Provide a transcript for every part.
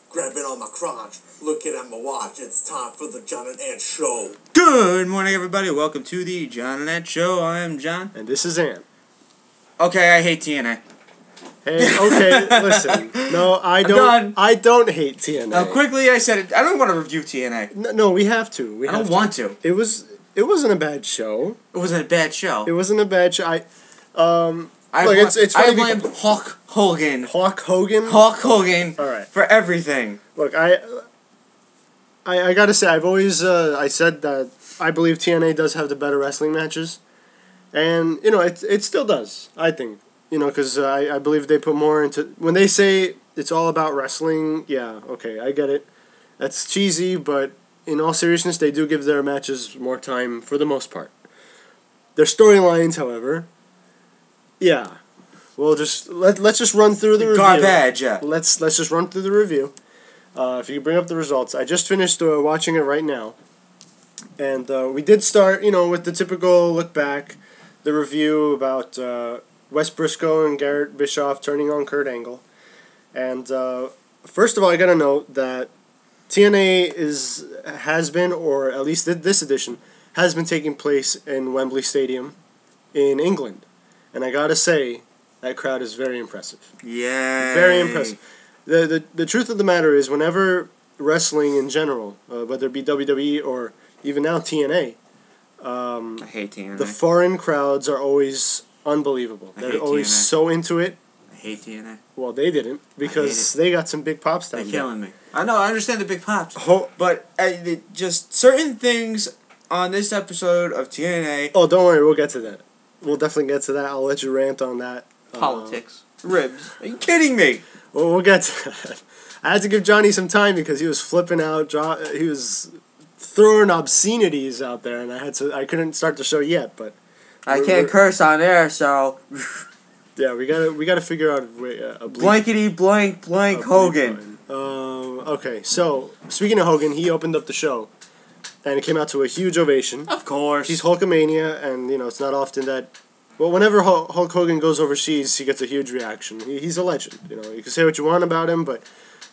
Grabbing on my crotch, looking at my watch. It's time for the John and Ant Show. Good morning, everybody. Welcome to the John and Ant Show. I am John. And this is Ant. Okay, I hate TNA. Hey, okay, listen. No, I don't hate TNA. Now, quickly, I said it. I don't want to review TNA. No, we have to. I don't want to. It wasn't a bad show. It wasn't a bad show. It wasn't a bad show. I blame Hulk Hogan. Hulk Hogan? Hulk Hogan. All right. For everything. Look, I gotta say, I've always I said that I believe TNA does have the better wrestling matches, and it still does. I think because I believe they put more into when they say it's all about wrestling. Yeah, okay, I get it. That's cheesy, but in all seriousness, they do give their matches more time for the most part. Their storylines, however. Yeah, we'll let's just run through the review. Garbage. Yeah. Let's just run through the review. If you bring up the results, I just finished watching it right now, and we did start with the typical look back, the review about Wes Briscoe and Garrett Bischoff turning on Kurt Angle, and first of all, I gotta note that TNA has been, or at least this edition has been taking place in Wembley Stadium, in England. And I gotta say, that crowd is very impressive. Yeah. Very impressive. The truth of the matter is, whenever wrestling in general, whether it be WWE or even now TNA, I hate TNA. The foreign crowds are always unbelievable. They're always TNA. So into it. I hate TNA. Well, they didn't, because they got some big pops down there. They're killing me. I know, I understand the big pops. But just certain things on this episode of TNA... Oh, don't worry, we'll get to that. We'll definitely get to that. I'll let you rant on that. Politics. Ribs. Are you kidding me? Well, we'll get to that. I had to give Johnny some time because he was flipping out. He was throwing obscenities out there, and I couldn't start the show yet, but I can't curse on air, so yeah, we gotta figure out a blankety blank Hogan. Okay, so speaking of Hogan, he opened up the show. And it came out to a huge ovation. Of course. He's Hulkamania, and, it's not often that... Well, whenever Hulk Hogan goes overseas, he gets a huge reaction. He's a legend, You can say what you want about him, but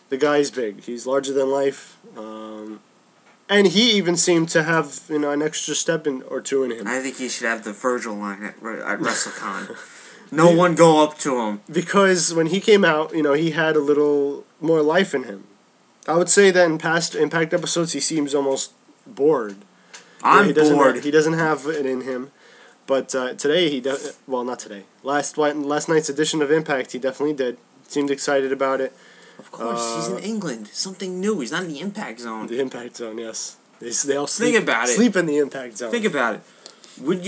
the guy's big. He's larger than life. And he even seemed to have, an extra step or two in him. I think he should have the Virgil line at WrestleCon. No one go up to him. Because when he came out, he had a little more life in him. I would say that in past Impact episodes, he seems almost... bored. I'm bored. He doesn't have it in him, but today not today. Last night's edition of Impact, he definitely did. Seemed excited about it. Of course, he's in England. Something new. He's not in the Impact Zone. The Impact Zone, yes. They all sleep in the Impact Zone. Think about it. Wouldn't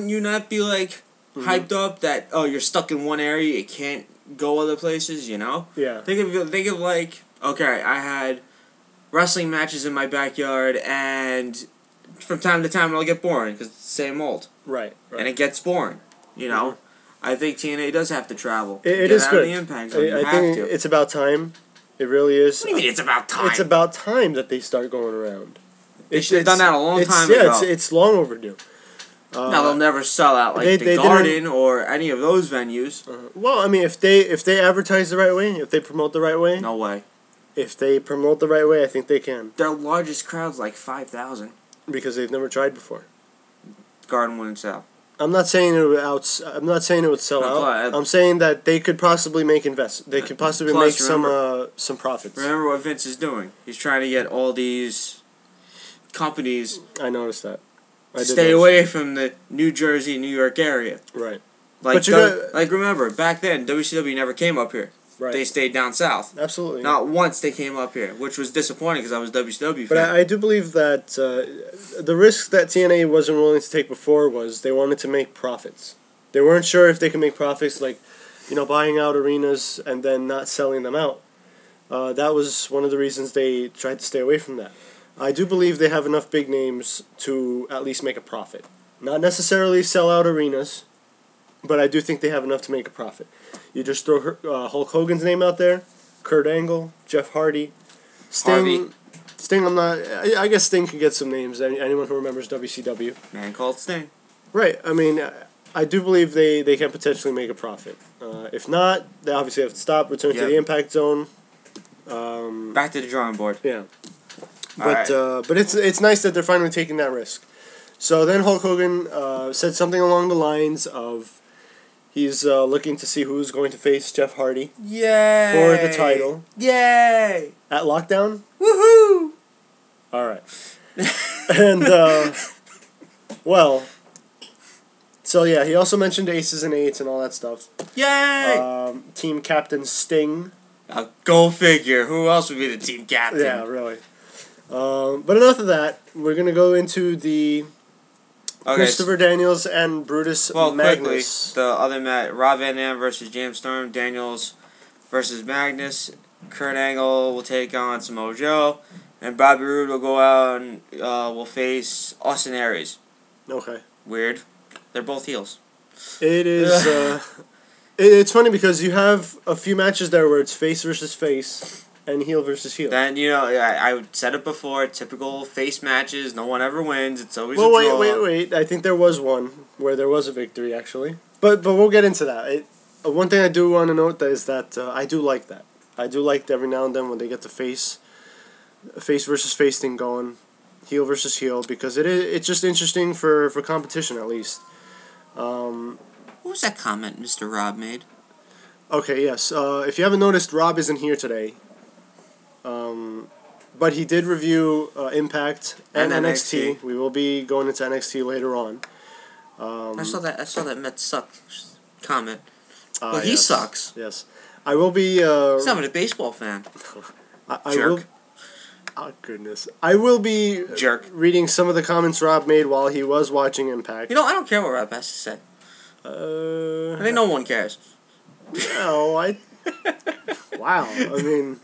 you not be hyped up that you're stuck in one area, you can't go other places? Yeah. Think of okay, I had wrestling matches in my backyard, and from time to time it'll get boring because it's the same old. Right. And it gets boring. Mm-hmm. I think TNA does have to travel. It is good. The Impact Zone. I think it's about time. It really is. What do you mean it's about time? It's about time that they start going around. They should have done that a long time ago. Yeah, it's long overdue. Now they'll never sell out the Garden or any of those venues. Well, I mean, if they advertise the right way, if they promote the right way, no way. If they promote the right way, I think they can. Their largest crowd's 5,000. Because they've never tried before. Garden wouldn't sell. I'm not saying it would sell out. I'm saying that they could possibly make They could possibly make some profits. Remember what Vince is doing? He's trying to get all these companies. I noticed that. Stay away from the New Jersey, New York area. Right. Remember back then, WCW never came up here. Right. They stayed down south. Absolutely. Not once they came up here, which was disappointing because I was a WCW fan. But I do believe that the risk that TNA wasn't willing to take before was they wanted to make profits. They weren't sure if they could make profits, buying out arenas and then not selling them out. That was one of the reasons they tried to stay away from that. I do believe they have enough big names to at least make a profit. Not necessarily sell out arenas, but I do think they have enough to make a profit. You just throw Hulk Hogan's name out there, Kurt Angle, Jeff Hardy, Sting. I guess Sting could get some names. Anyone who remembers WCW. Man called Sting. Right. I mean, I do believe they can potentially make a profit. If not, they obviously have to stop, return to the Impact Zone. Back to the drawing board. Yeah. But it's nice that they're finally taking that risk. So then Hulk Hogan said something along the lines of he's looking to see who's going to face Jeff Hardy. Yay! For the title. Yay! At Lockdown? Woohoo! Alright. And, well, so yeah, he also mentioned aces and eights and all that stuff. Yay! Team Captain Sting. Go figure. Who else would be the team captain? Yeah, really. But enough of that. We're going to go into the Christopher Daniels and Brutus Magnus. Quickly, the other match, Rob Van Dam versus James Storm, Daniels versus Magnus, Kurt Angle will take on Samoa Joe, and Bobby Roode will go out and will face Austin Aries. Okay. Weird. They're both heels. It is... it's funny because you have a few matches there where it's face versus face and heel versus heel. Then, I said it before, typical face matches, no one ever wins, it's always a draw. Wait. I think there was one where there was a victory, actually. But we'll get into that. One thing I do want to note is that I do like that. I do like every now and then when they get the face versus face thing going, heel versus heel, because it's just interesting for competition, at least. What was that comment Mr. Rob made? Okay, yes. If you haven't noticed, Rob isn't here today. But he did review Impact and NXT. We will be going into NXT later on. I saw that Mets suck comment. Well, yes, he sucks. Yes. I will be... He's not even a baseball fan. Jerk. Oh, goodness. I will be reading some of the comments Rob made while he was watching Impact. I don't care what Rob has to say. I think no one cares. No, wow, I mean...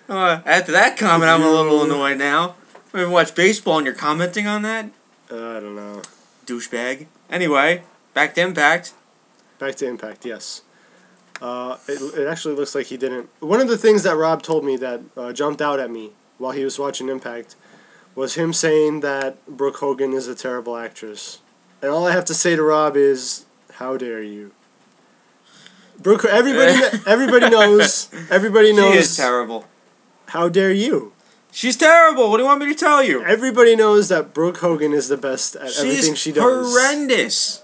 after that comment, I'm a little annoyed now. I haven't watched baseball and you're commenting on that? I don't know. Douchebag. Anyway, back to Impact. Back to Impact, yes. It actually looks like he didn't... One of the things that Rob told me that jumped out at me while he was watching Impact was him saying that Brooke Hogan is a terrible actress. And all I have to say to Rob is, how dare you? Brooke, everybody knows. Everybody knows. She is terrible. How dare you? She's terrible. What do you want me to tell you? Everybody knows that Brooke Hogan is the best at everything she does. She's horrendous.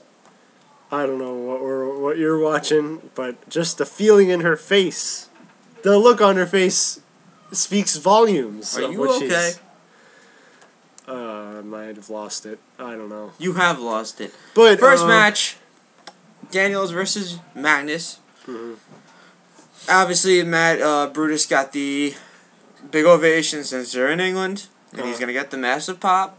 I don't know what you're watching, but just the feeling in her face, the look on her face, speaks volumes. Are you okay? I might have lost it. I don't know. You have lost it. But first match, Daniels versus Magnus. Mm-hmm. Obviously, Brutus got the big ovation since they're in England, and he's gonna get the massive pop.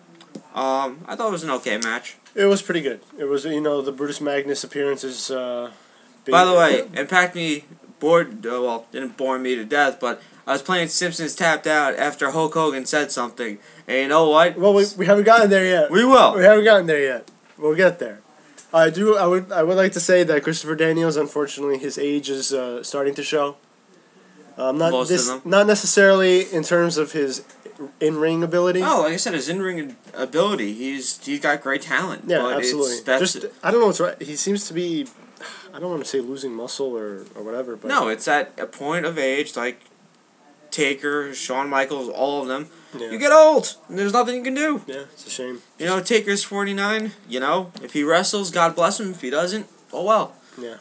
I thought it was an okay match. It was pretty good. It was, the Brutus Magnus appearances. By the way, Impact me didn't bore me to death, but I was playing Simpsons Tapped Out after Hulk Hogan said something, and you know what? Well, we haven't gotten there yet. We will. We haven't gotten there yet. We'll get there. I would like to say that Christopher Daniels, unfortunately, his age is starting to show. Not necessarily in terms of his in-ring ability. Oh, like I said, his in-ring ability, he's got great talent. Yeah, but absolutely. I don't know what's right. He seems to be, I don't want to say losing muscle or whatever. But no, it's at a point of age like Taker, Shawn Michaels, all of them. Yeah. You get old, and there's nothing you can do. Yeah, it's a shame. Taker's 49. If he wrestles, God bless him. If he doesn't, oh well. Yeah.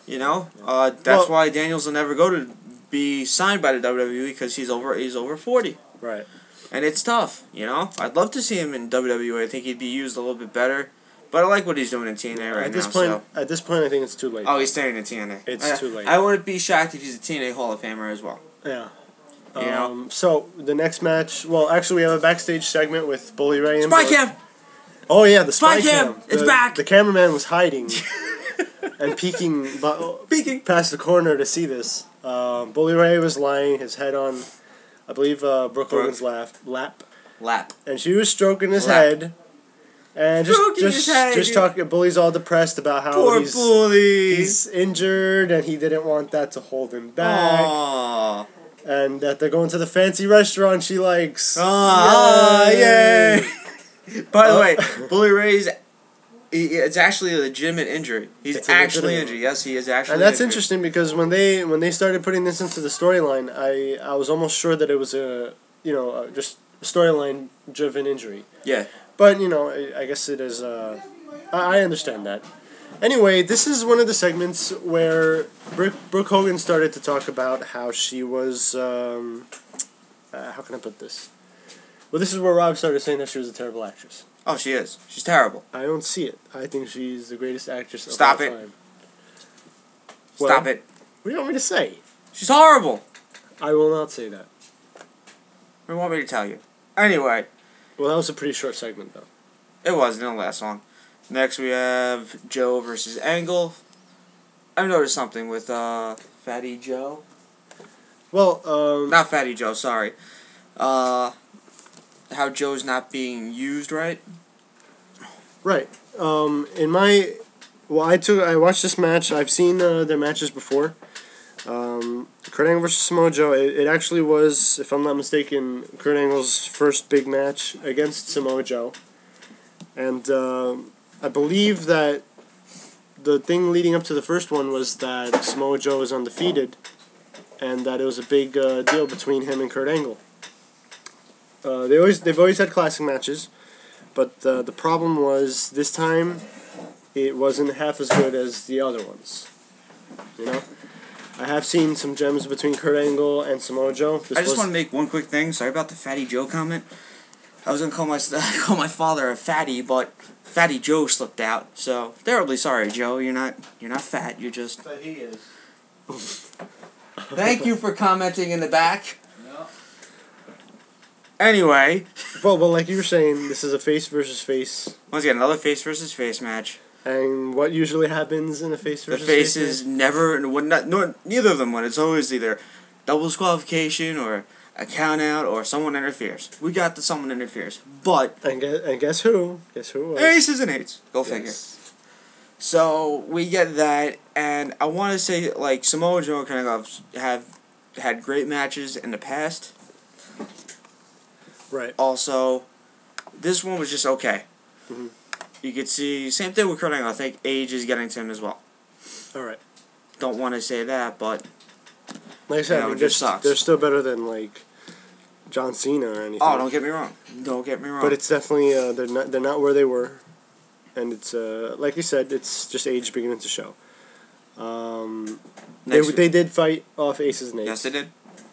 That's why Daniels will never go to be signed by the WWE because he's over 40. Right. And it's tough, I'd love to see him in WWE. I think he'd be used a little bit better. But I like what he's doing in TNA right now. At this point, I think it's too late. Oh, he's staying in TNA. It's too late. I wouldn't be shocked if he's a TNA Hall of Famer as well. Yeah. So, the next match... Well, actually, we have a backstage segment with Bully Ray and... Spy Cam! Oh, yeah, the Spy Cam! It's back! The cameraman was hiding and peeking past the corner to see this. Bully Ray was lying, his head on, I believe, Brooke Hogan's lap. And she was stroking his head. And just talking. Bully's all depressed about how he's injured and he didn't want that to hold him back. Aww. And that they're going to the fancy restaurant she likes. Yay! By the way, Bully Ray's It's actually a legitimate injury. He's actually injured. Yes, he is actually. And that's injured. interesting because when they started putting this into the storyline, I was almost sure that it was just a storyline driven injury. Yeah. But I guess it is. I understand that. Anyway, this is one of the segments where Brooke Hogan started to talk about how she was. How can I put this? Well, this is where Rob started saying that she was a terrible actress. Oh, she is. She's terrible. I don't see it. I think she's the greatest actress of Stop all it. time. Stop it. What do you want me to say? She's horrible. I will not say that. What do you want me to tell you? Anyway. Well, that was a pretty short segment, though. It was. It didn't last long. Next, we have Joe versus Angle. I've noticed something with Fatty Joe. Well, Not Fatty Joe, sorry. How Joe's not being used right. right. I watched this match. I've seen their matches before. Kurt Angle versus Samoa Joe. It actually was, if I'm not mistaken, Kurt Angle's first big match against Samoa Joe. And I believe that the thing leading up to the first one was that Samoa Joe was undefeated, and that it was a big deal between him and Kurt Angle. They've always had classic matches, but the problem was this time it wasn't half as good as the other ones. I have seen some gems between Kurt Angle and Samoa Joe. I just want to make one quick thing. Sorry about the Fatty Joe comment. I was gonna call my father a fatty, but Fatty Joe slipped out. So terribly sorry, Joe. You're not fat. You're just. But he is. Thank you for commenting in the back. Anyway. Well, like you were saying, this is a face versus face. Once again, another face versus face match. And what usually happens in a face versus face? The faces never, neither of them win. It's always either double disqualification or a count out or someone interferes. We got the someone interferes, but and guess who? Guess who? Was? Aces and eights. Go figure. So we get that, and I want to say like Samoa Joe and Kurt Angle have had great matches in the past. Right. Also, this one was just okay. Mm-hmm. You could see, same thing with Kurt Angle. I think age is getting to him as well. Alright. Don't want to say that, but like I said, it just sucks. They're still better than like John Cena or anything. Oh, don't get me wrong. Don't get me wrong. But it's definitely they're not where they were, and it's like you said, it's just age beginning to show. They did fight off Aces and Eights. Yes, they did.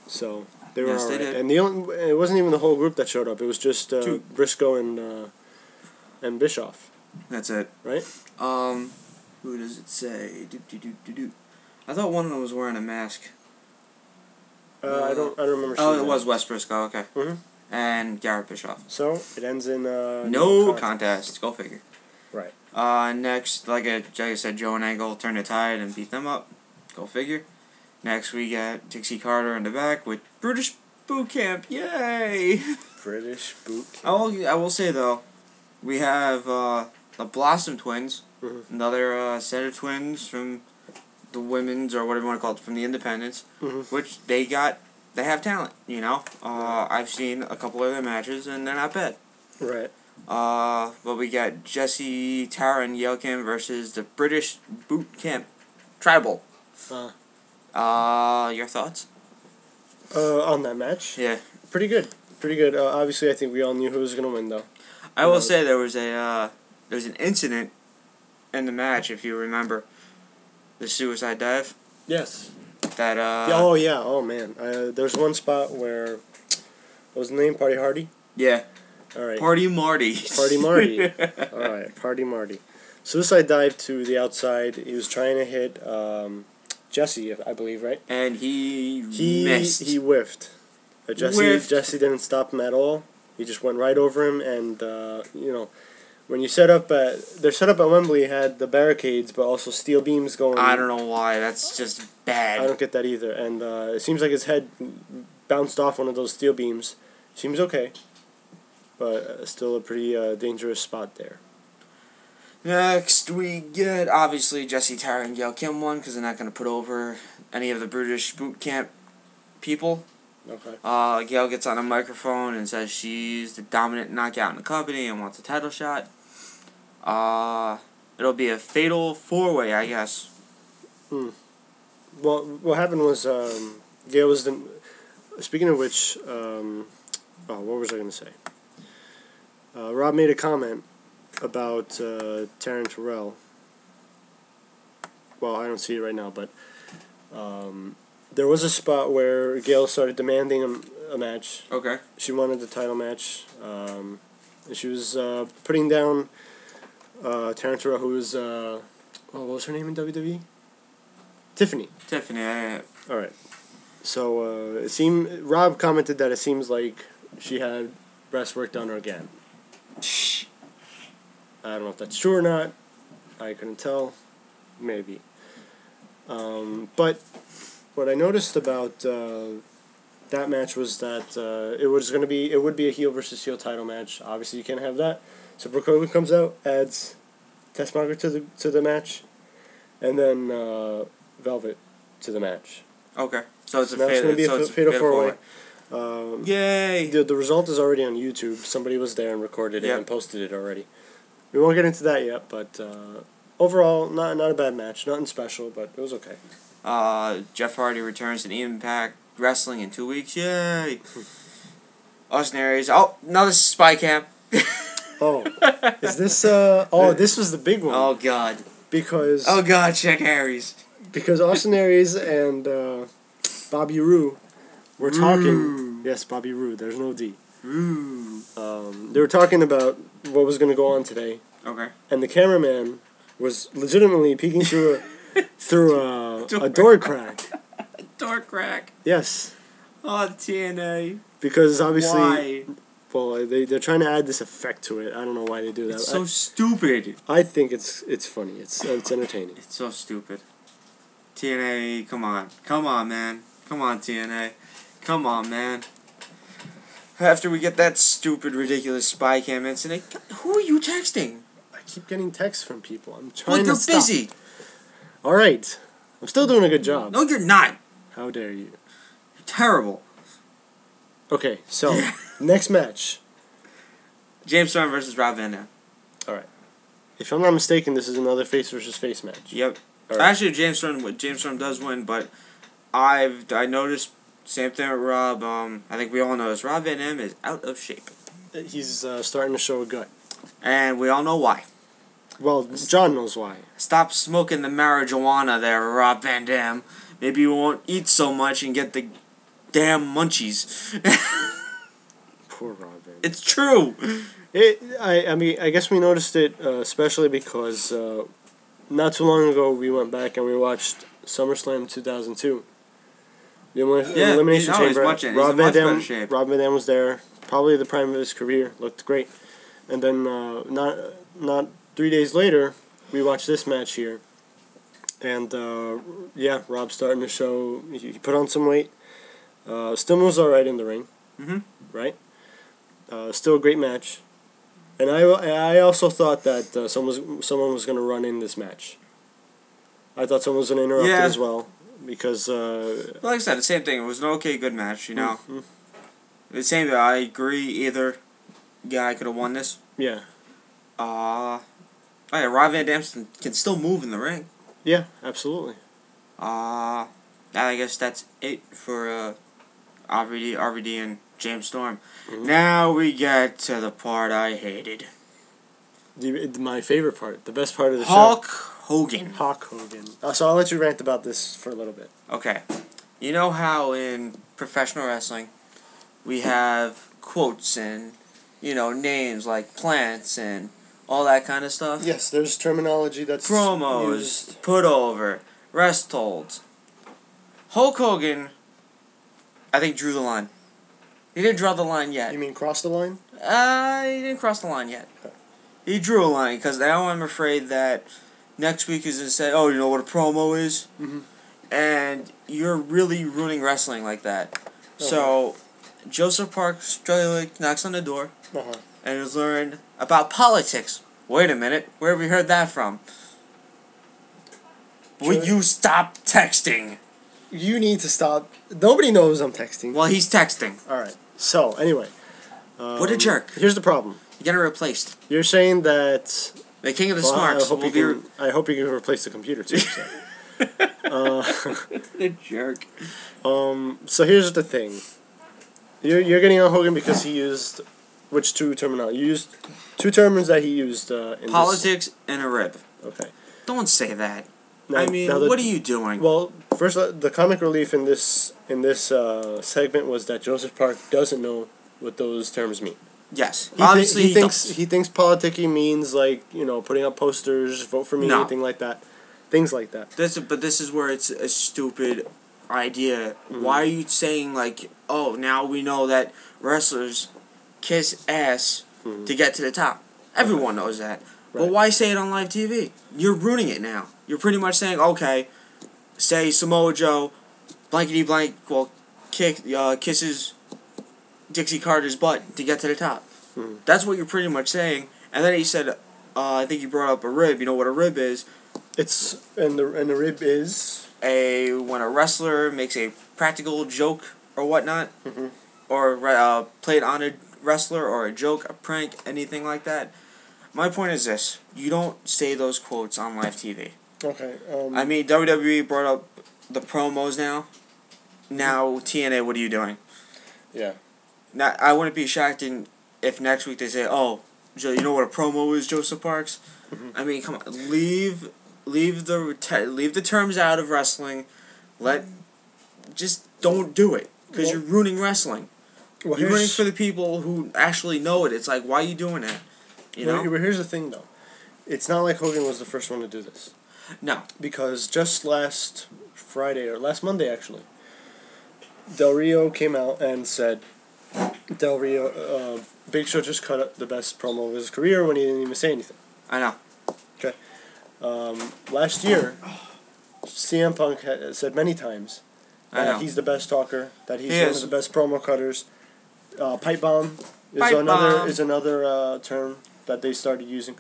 So they were yes, alright. they did. And it wasn't even the whole group that showed up. It was just Briscoe and Bischoff. That's it. Right? Who does it say? I thought one of them was wearing a mask. I don't remember. Oh, it was Wes Briscoe. Okay. Mm-hmm. And Garrett Bischoff. So it ends in no contest. Go figure. Right. Next, like I said, Joe and Angle turned the tide and beat them up. Go figure. Next, we got Dixie Carter in the back with British Boot Camp. Yay! British Boot Camp. I will say though, we have the Blossom Twins, mm-hmm. another set of twins from the women's or whatever you want to call it, from the independents, mm-hmm. which they have talent. I've seen a couple of their matches and they're not bad. Right. But we got Jesse, Tara, and Yelkin versus the British Boot Camp Tribal. Your thoughts? On that match? Yeah. Pretty good. Pretty good. Obviously, I think we all knew who was going to win, though. I will say there was an incident in the match, if you remember. The suicide dive. Yes. That, Oh, yeah. Oh, man. There's one spot where... What was the name? Party Hardy? Yeah. All right. Party Marty. Party Marty. All right. Party Marty. Suicide dive to the outside. He was trying to hit Jesse, I believe, right? And he missed. He whiffed. Jesse didn't stop him at all. He just went right over him, and when you they're set up at Wembley, had the barricades, but also steel beams going. I don't know why. That's just bad. I don't get that either, and it seems like his head bounced off one of those steel beams. Seems okay, but still a pretty dangerous spot there. Next, we get, obviously, Jesse, Tara, and Gail Kim won, because they're not going to put over any of the British boot camp people. Okay. Gail gets on a microphone and says she's the dominant knockout in the company and wants a title shot. It'll be a fatal 4-way, I guess. Well, what happened was Gail was the. Speaking of which, what was I going to say? Rob made a comment about Taryn Terrell. Well, I don't see it right now, but there was a spot where Gail started demanding a match. Okay. She wanted the title match. And she was putting down Taryn Terrell, who was what was her name in WWE? Tiffany. Tiffany. All right. So it seemed Rob commented that it seems like she had breast work done again. I don't know if that's true or not. I couldn't tell. Maybe. But what I noticed about that match was that it would be a heel versus heel title match. Obviously, you can't have that. So Brooke Hogan comes out, adds Tessmacher to the match, and then Velvet to the match. Okay. So it's going to be a fatal 4-way. Yay! The result is already on YouTube. Somebody was there and recorded it and posted it already. We won't get into that yet, but overall, not a bad match. Nothing special, but it was okay. Jeff Hardy returns to Impact Wrestling in 2 weeks. Yay! Austin Aries. Oh, another spy cam. Oh, is this? This was the big one. Oh God. Because. Oh God, check Aries. Because Austin Aries and Bobby Roode were talking. Yes, Bobby Roode. There's no D. They were talking about what was going to go on today. Okay. And the cameraman was legitimately peeking through a door crack. A door crack. Yes. Oh, the TNA. Because obviously. Why? Well, they're trying to add this effect to it. I don't know why they do that. It's so stupid. I think it's funny. It's entertaining. It's so stupid. TNA, come on, man, come on, TNA, come on, man. After we get that stupid, ridiculous spy cam incident, who are you texting? I keep getting texts from people. I'm trying to stop. They're busy. All right, I'm still doing a good job. No, you're not. How dare you? You're terrible. Okay, so next match. James Storm versus Rob Van Dam. All right. If I'm not mistaken, this is another face versus face match. Yep. Right. Actually, James Storm does win, but I noticed same thing with Rob. I think we all noticed Rob Van Dam is out of shape. He's starting to show a gut, and we all know why. Well, John knows why. Stop smoking the marijuana there, Rob Van Dam. Maybe you won't eat so much and get the damn munchies. Poor Rob Van Dam. It's true. I mean, I guess we noticed it especially because not too long ago we went back and we watched SummerSlam 2002. The Elimination Chamber. Rob Van Dam was there. Probably the prime of his career. Looked great. And then not 3 days later, we watched this match here. And Rob's starting to show. He put on some weight. Still moves all right in the ring. Mm-hmm. Right. Still a great match. And I also thought that someone was going to run in this match. I thought someone was going to interrupt it as well. Because like I said, the same thing. It was an okay, good match, you know. Mm-hmm. The same. I agree. Either guy could have won this. Yeah. Rob Van Dam can still move in the ring. Yeah, absolutely. I guess that's it for RVD and James Storm. Mm-hmm. Now we get to the part I hated. My favorite part, the best part of the Hulk show. Hogan. Hulk Hogan. So I'll let you rant about this for a little bit. Okay. You know how in professional wrestling we have quotes and, names like plants and all that kind of stuff? Yes, there's terminology that's promos, used. Put over, rest holds. Hulk Hogan, I think, drew the line. He didn't draw the line yet. You mean cross the line? He didn't cross the line yet. Okay. He drew a line, because now I'm afraid that next week is going to say, oh, you know what a promo is? Mm-hmm. And you're really ruining wrestling like that. Okay. So, Joseph Park knocks on the door and has learned about politics. Wait a minute, where have we heard that from? Will you stop texting? You need to stop. Nobody knows I'm texting. Well, he's texting. Alright, so, anyway. What a jerk. Here's the problem. You're getting replaced. You're saying that The king of the Well, smarks. I hope you can replace the computer too. So. The jerk. So here's the thing. You're getting on Hogan because he used which two terminology? You used two terms that he used in politics and a rib. Okay. Don't say that. Now, I mean, what are you doing? Well, first, the comic relief in this segment was that Joseph Park doesn't know what those terms mean. Yes, Obviously, he thinks politicking means like putting up posters, vote for me, anything like that, things like that. But this is where it's a stupid idea. Mm-hmm. Why are you saying like, oh, now we know that wrestlers kiss ass to get to the top? Everyone knows that. Right. But why say it on live TV? You're ruining it now. You're pretty much saying, okay, say Samoa Joe, blankety blank, kisses Dixie Carter's butt to get to the top. That's what you're pretty much saying. And then he said, I think you brought up a rib. You know what a rib is? And the rib is when a wrestler makes a practical joke or whatnot, or played on a wrestler or a joke, a prank, anything like that. My point is this: you don't say those quotes on live TV. Okay. I mean, WWE brought up the promos now. Now TNA, what are you doing? Yeah. Now I wouldn't be shocked if next week they say, "Oh, Joe, you know what a promo is, Joseph Parks?" I mean, come on, leave the terms out of wrestling. Just don't do it because you're ruining wrestling. Well, you're ruining for the people who actually know it. It's like, why are you doing that? You know? But here's the thing, though. It's not like Hogan was the first one to do this. No. Because just last Friday, or last Monday, actually, Del Rio came out and said, Big Show just cut up the best promo of his career when he didn't even say anything. I know. Okay. Last year, CM Punk had said many times that he's the best talker, that he's one of the best promo cutters. Pipe bomb is another term that they started using.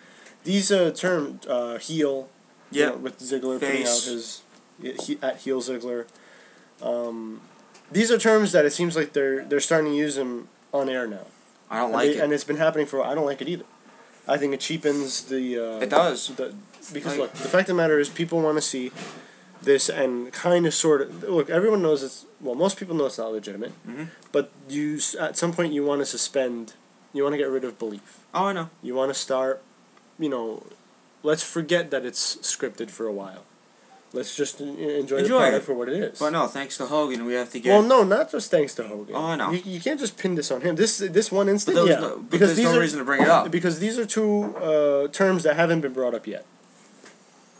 These terms, heel, with Ziggler putting out his at heel Ziggler. These are terms that it seems like they're starting to use them on air now. I don't like it, and it's been happening for. I don't like it either. I think it cheapens the. It does. Because look, the fact of the matter is, people want to see this and kind of sort of look. Everyone knows it's most people know it's not legitimate, but at some point you want to suspend. You want to get rid of belief. Oh, I know. You want to start. Let's forget that it's scripted for a while. Let's just enjoy the product for what it is. But no, thanks to Hogan, we have to get. Well, no, not just thanks to Hogan. Oh, I know. You can't just pin this on him. This one instant, because there's no reason to bring it up. Because these are two terms that haven't been brought up yet.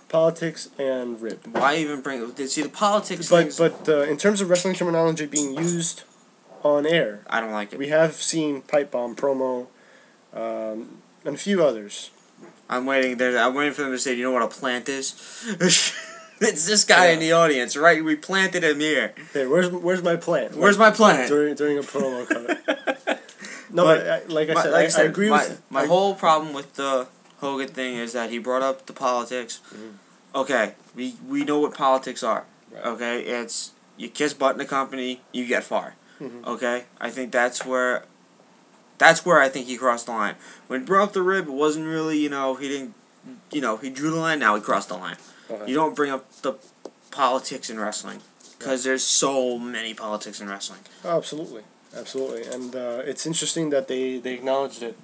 Politics and rib. Why even bring it? See, the politics. But in terms of wrestling terminology being used on air, I don't like it. We have seen pipe bomb, promo, and a few others. I'm waiting for them to say, "You know what a plant is?" It's this guy in the audience, right? We planted him here. Hey, where's my plant? Where's my plant? During a promo cut. No, but I agree with my whole problem with the Hogan thing is that he brought up the politics. Okay, we know what politics are. Right. Okay, it's you kiss butt in a company, you get far. Okay, I think that's where I think he crossed the line. When he brought up the rib, it wasn't really he didn't he drew the line. Now he crossed the line. Okay. You don't bring up the politics in wrestling because there's so many politics in wrestling. Oh, absolutely, and it's interesting that they acknowledged it.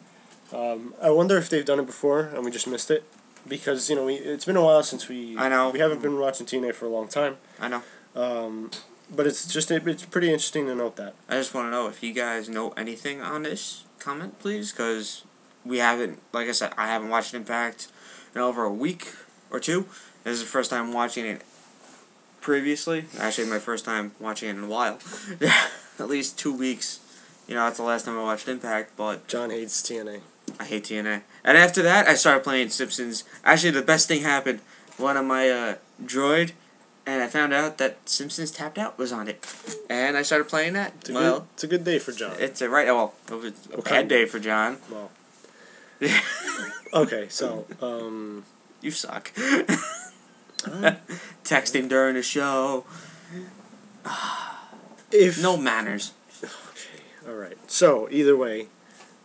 I wonder if they've done it before and we just missed it. Because it's been a while since we haven't been watching TNA for a long time. I know. But it's pretty interesting to note that. I just want to know if you guys know anything on this. Comment, please, because we haven't. Like I said, I haven't watched Impact in over a week or two. This is the first time watching it. Previously, actually, my first time watching it in a while. At least 2 weeks. That's the last time I watched Impact. But John hates TNA. I hate TNA. And after that, I started playing Simpsons. Actually, the best thing happened. One of my Droid, and I found out that Simpsons Tapped Out was on it. And I started playing that. It's a good day for John. It was a bad day for John. Well. Okay, so, You suck. Texting during the show. No manners. Okay, alright. So, either way,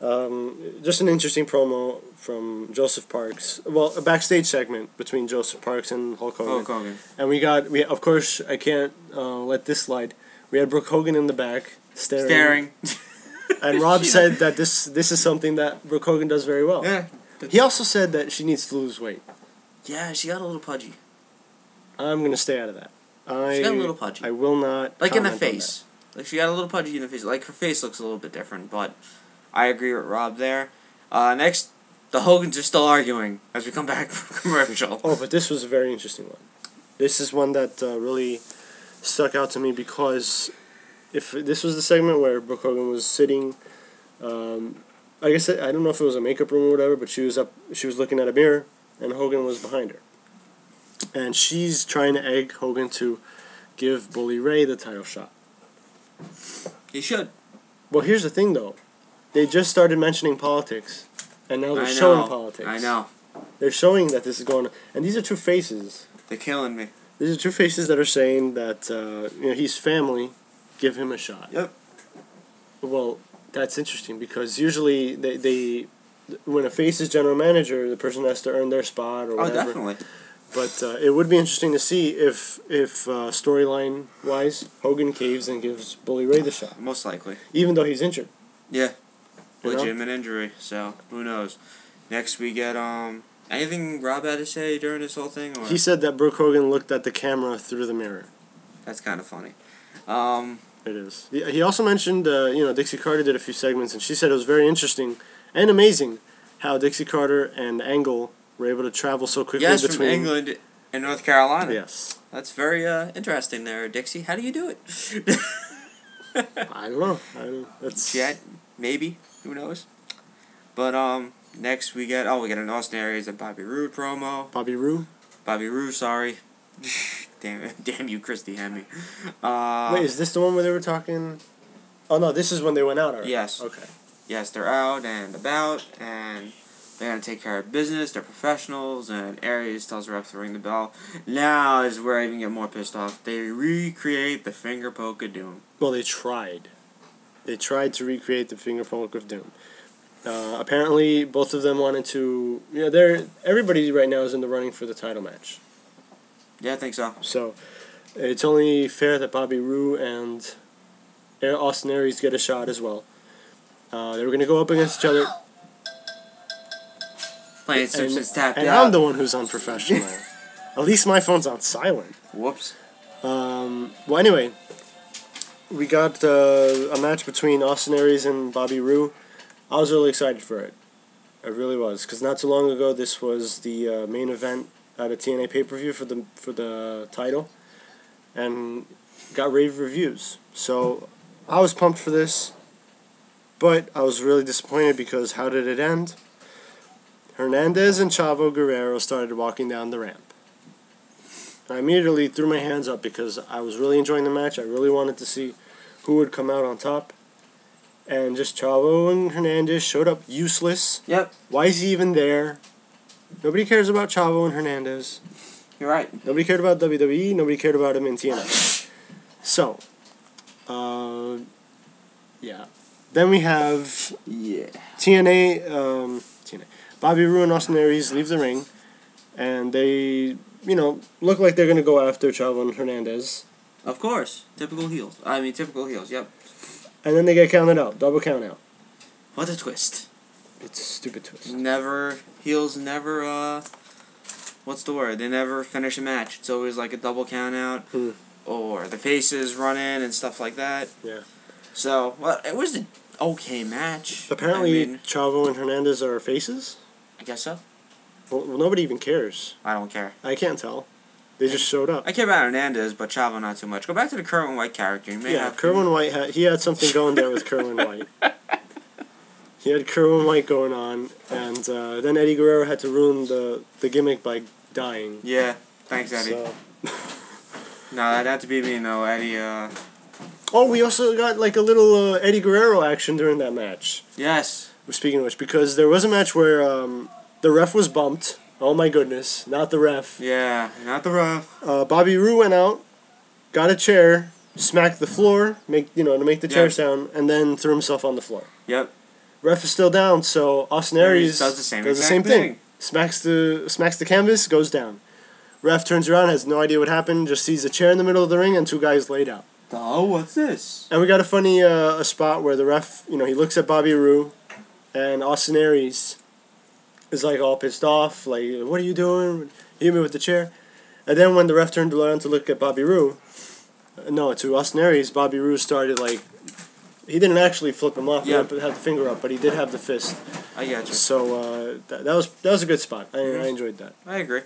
Just an interesting promo from Joseph Parks. Well, a backstage segment between Joseph Parks and Hulk Hogan. Hulk Hogan. And we of course, I can't let this slide. We had Brooke Hogan in the back staring. And Rob said that this is something that Brooke Hogan does very well. Yeah. He also said that she needs to lose weight. Yeah, she got a little pudgy. I'm going to stay out of that. She got a little pudgy. I will not. Like in the face. Like she got a little pudgy in the face. Like her face looks a little bit different, but I agree with Rob there. Next, the Hogans are still arguing as we come back from commercial. Oh, but this was a very interesting one. This is one that really stuck out to me because if this was the segment where Brooke Hogan was sitting, I guess I don't know if it was a makeup room or whatever, but she was looking at a mirror, and Hogan was behind her, and she's trying to egg Hogan to give Bully Ray the title shot. He should. Well, here's the thing, though. They just started mentioning politics, and now they're showing politics. I know. They're showing that this is going on. And these are two faces. They're killing me. These are two faces that are saying that he's family, give him a shot. Yep. Well, that's interesting because usually they when a face is general manager, the person has to earn their spot or whatever. Oh, definitely. But it would be interesting to see if storyline-wise, Hogan caves and gives Bully Ray the shot. Most likely. Even though he's injured. Yeah. You know? Legitimate injury, so who knows. Next we get anything Rob had to say during this whole thing? Or? He said that Brooke Hogan looked at the camera through the mirror. That's kind of funny. It is. He also mentioned, Dixie Carter did a few segments, and she said it was very interesting and amazing how Dixie Carter and Angle were able to travel so quickly between... From England and North Carolina. Yes. That's very interesting there, Dixie. How do you do it? I don't know. That's... Jet, maybe. Who knows? But next we get an Austin Aries and Bobby Roode promo. Bobby Roode, sorry. Damn you, Christy Hemme. Wait, is this the one where they were talking? Oh no, this is when they went out already. Yes. Okay. Yes, they're out and about, and they're gonna take care of business. They're professionals, and Aries tells the ref to ring the bell. Now is where I even get more pissed off. They recreate the finger poke of doom. Well, they tried. They tried to recreate the finger poke of doom. Apparently, both of them wanted to. Everybody right now is in the running for the title match. Yeah, I think so. So, it's only fair that Bobby Roode and Austin Aries get a shot as well. They were going to go up against each other. Playing Simpsons tapped and out. I'm the one who's unprofessional. At least my phone's on silent. Whoops. Well, anyway, we got a match between Austin Aries and Bobby Roode. I was really excited for it. I really was, because not too long ago, this was the main event at a TNA pay-per-view for the title, and got rave reviews. So I was pumped for this, but I was really disappointed because how did it end? Hernandez and Chavo Guerrero started walking down the ramp. I immediately threw my hands up because I was really enjoying the match. I really wanted to see who would come out on top. And just Chavo and Hernandez showed up useless. Yep. Why is he even there? Nobody cares about Chavo and Hernandez. You're right. Nobody cared about WWE. Nobody cared about him in TNA. So, yeah. Then we have TNA. Bobby Roode and Austin Aries leave the ring, and they, look like they're gonna go after Chavo and Hernandez. Of course, typical heels. Yep. And then they get counted out, double count out. What a twist! It's a stupid twist. Heels never. What's the word? They never finish a match. It's always like a double count out, or the faces run in and stuff like that. Yeah. So, it was an okay match. Apparently, Chavo and Hernandez are faces? I guess so. Well, nobody even cares. I don't care. I can't tell. They just showed up. I care about Hernandez, but Chavo not too much. Go back to the Kerwin White character. Kerwin White, he had something going there with Kerwin White. He had Kerwin White going on, and then Eddie Guerrero had to ruin the gimmick by dying. Yeah, thanks, Eddie. So. No, that had to be me, though, Eddie. Oh, we also got like a little Eddie Guerrero action during that match. Yes. Speaking of which, because there was a match where the ref was bumped. Oh my goodness, not the ref. Yeah, not the ref. Bobby Roode went out, got a chair, smacked the floor, to make the chair sound, and then threw himself on the floor. Yep. Ref is still down, so Austin Aries does the same thing. Smacks the canvas, goes down. Ref turns around, has no idea what happened, just sees a chair in the middle of the ring and two guys laid out. Oh, what's this? And we got a funny a spot where the ref, he looks at Bobby Roode, and Austin Aries is like all pissed off, like, what are you doing? Hit me with the chair. And then when the ref turned around to look at Bobby Roode, to Austin Aries, Bobby Roode started like, he didn't actually flip him off, he had the finger up, but he did have the fist. I got you. So that was a good spot. I enjoyed that. I agree.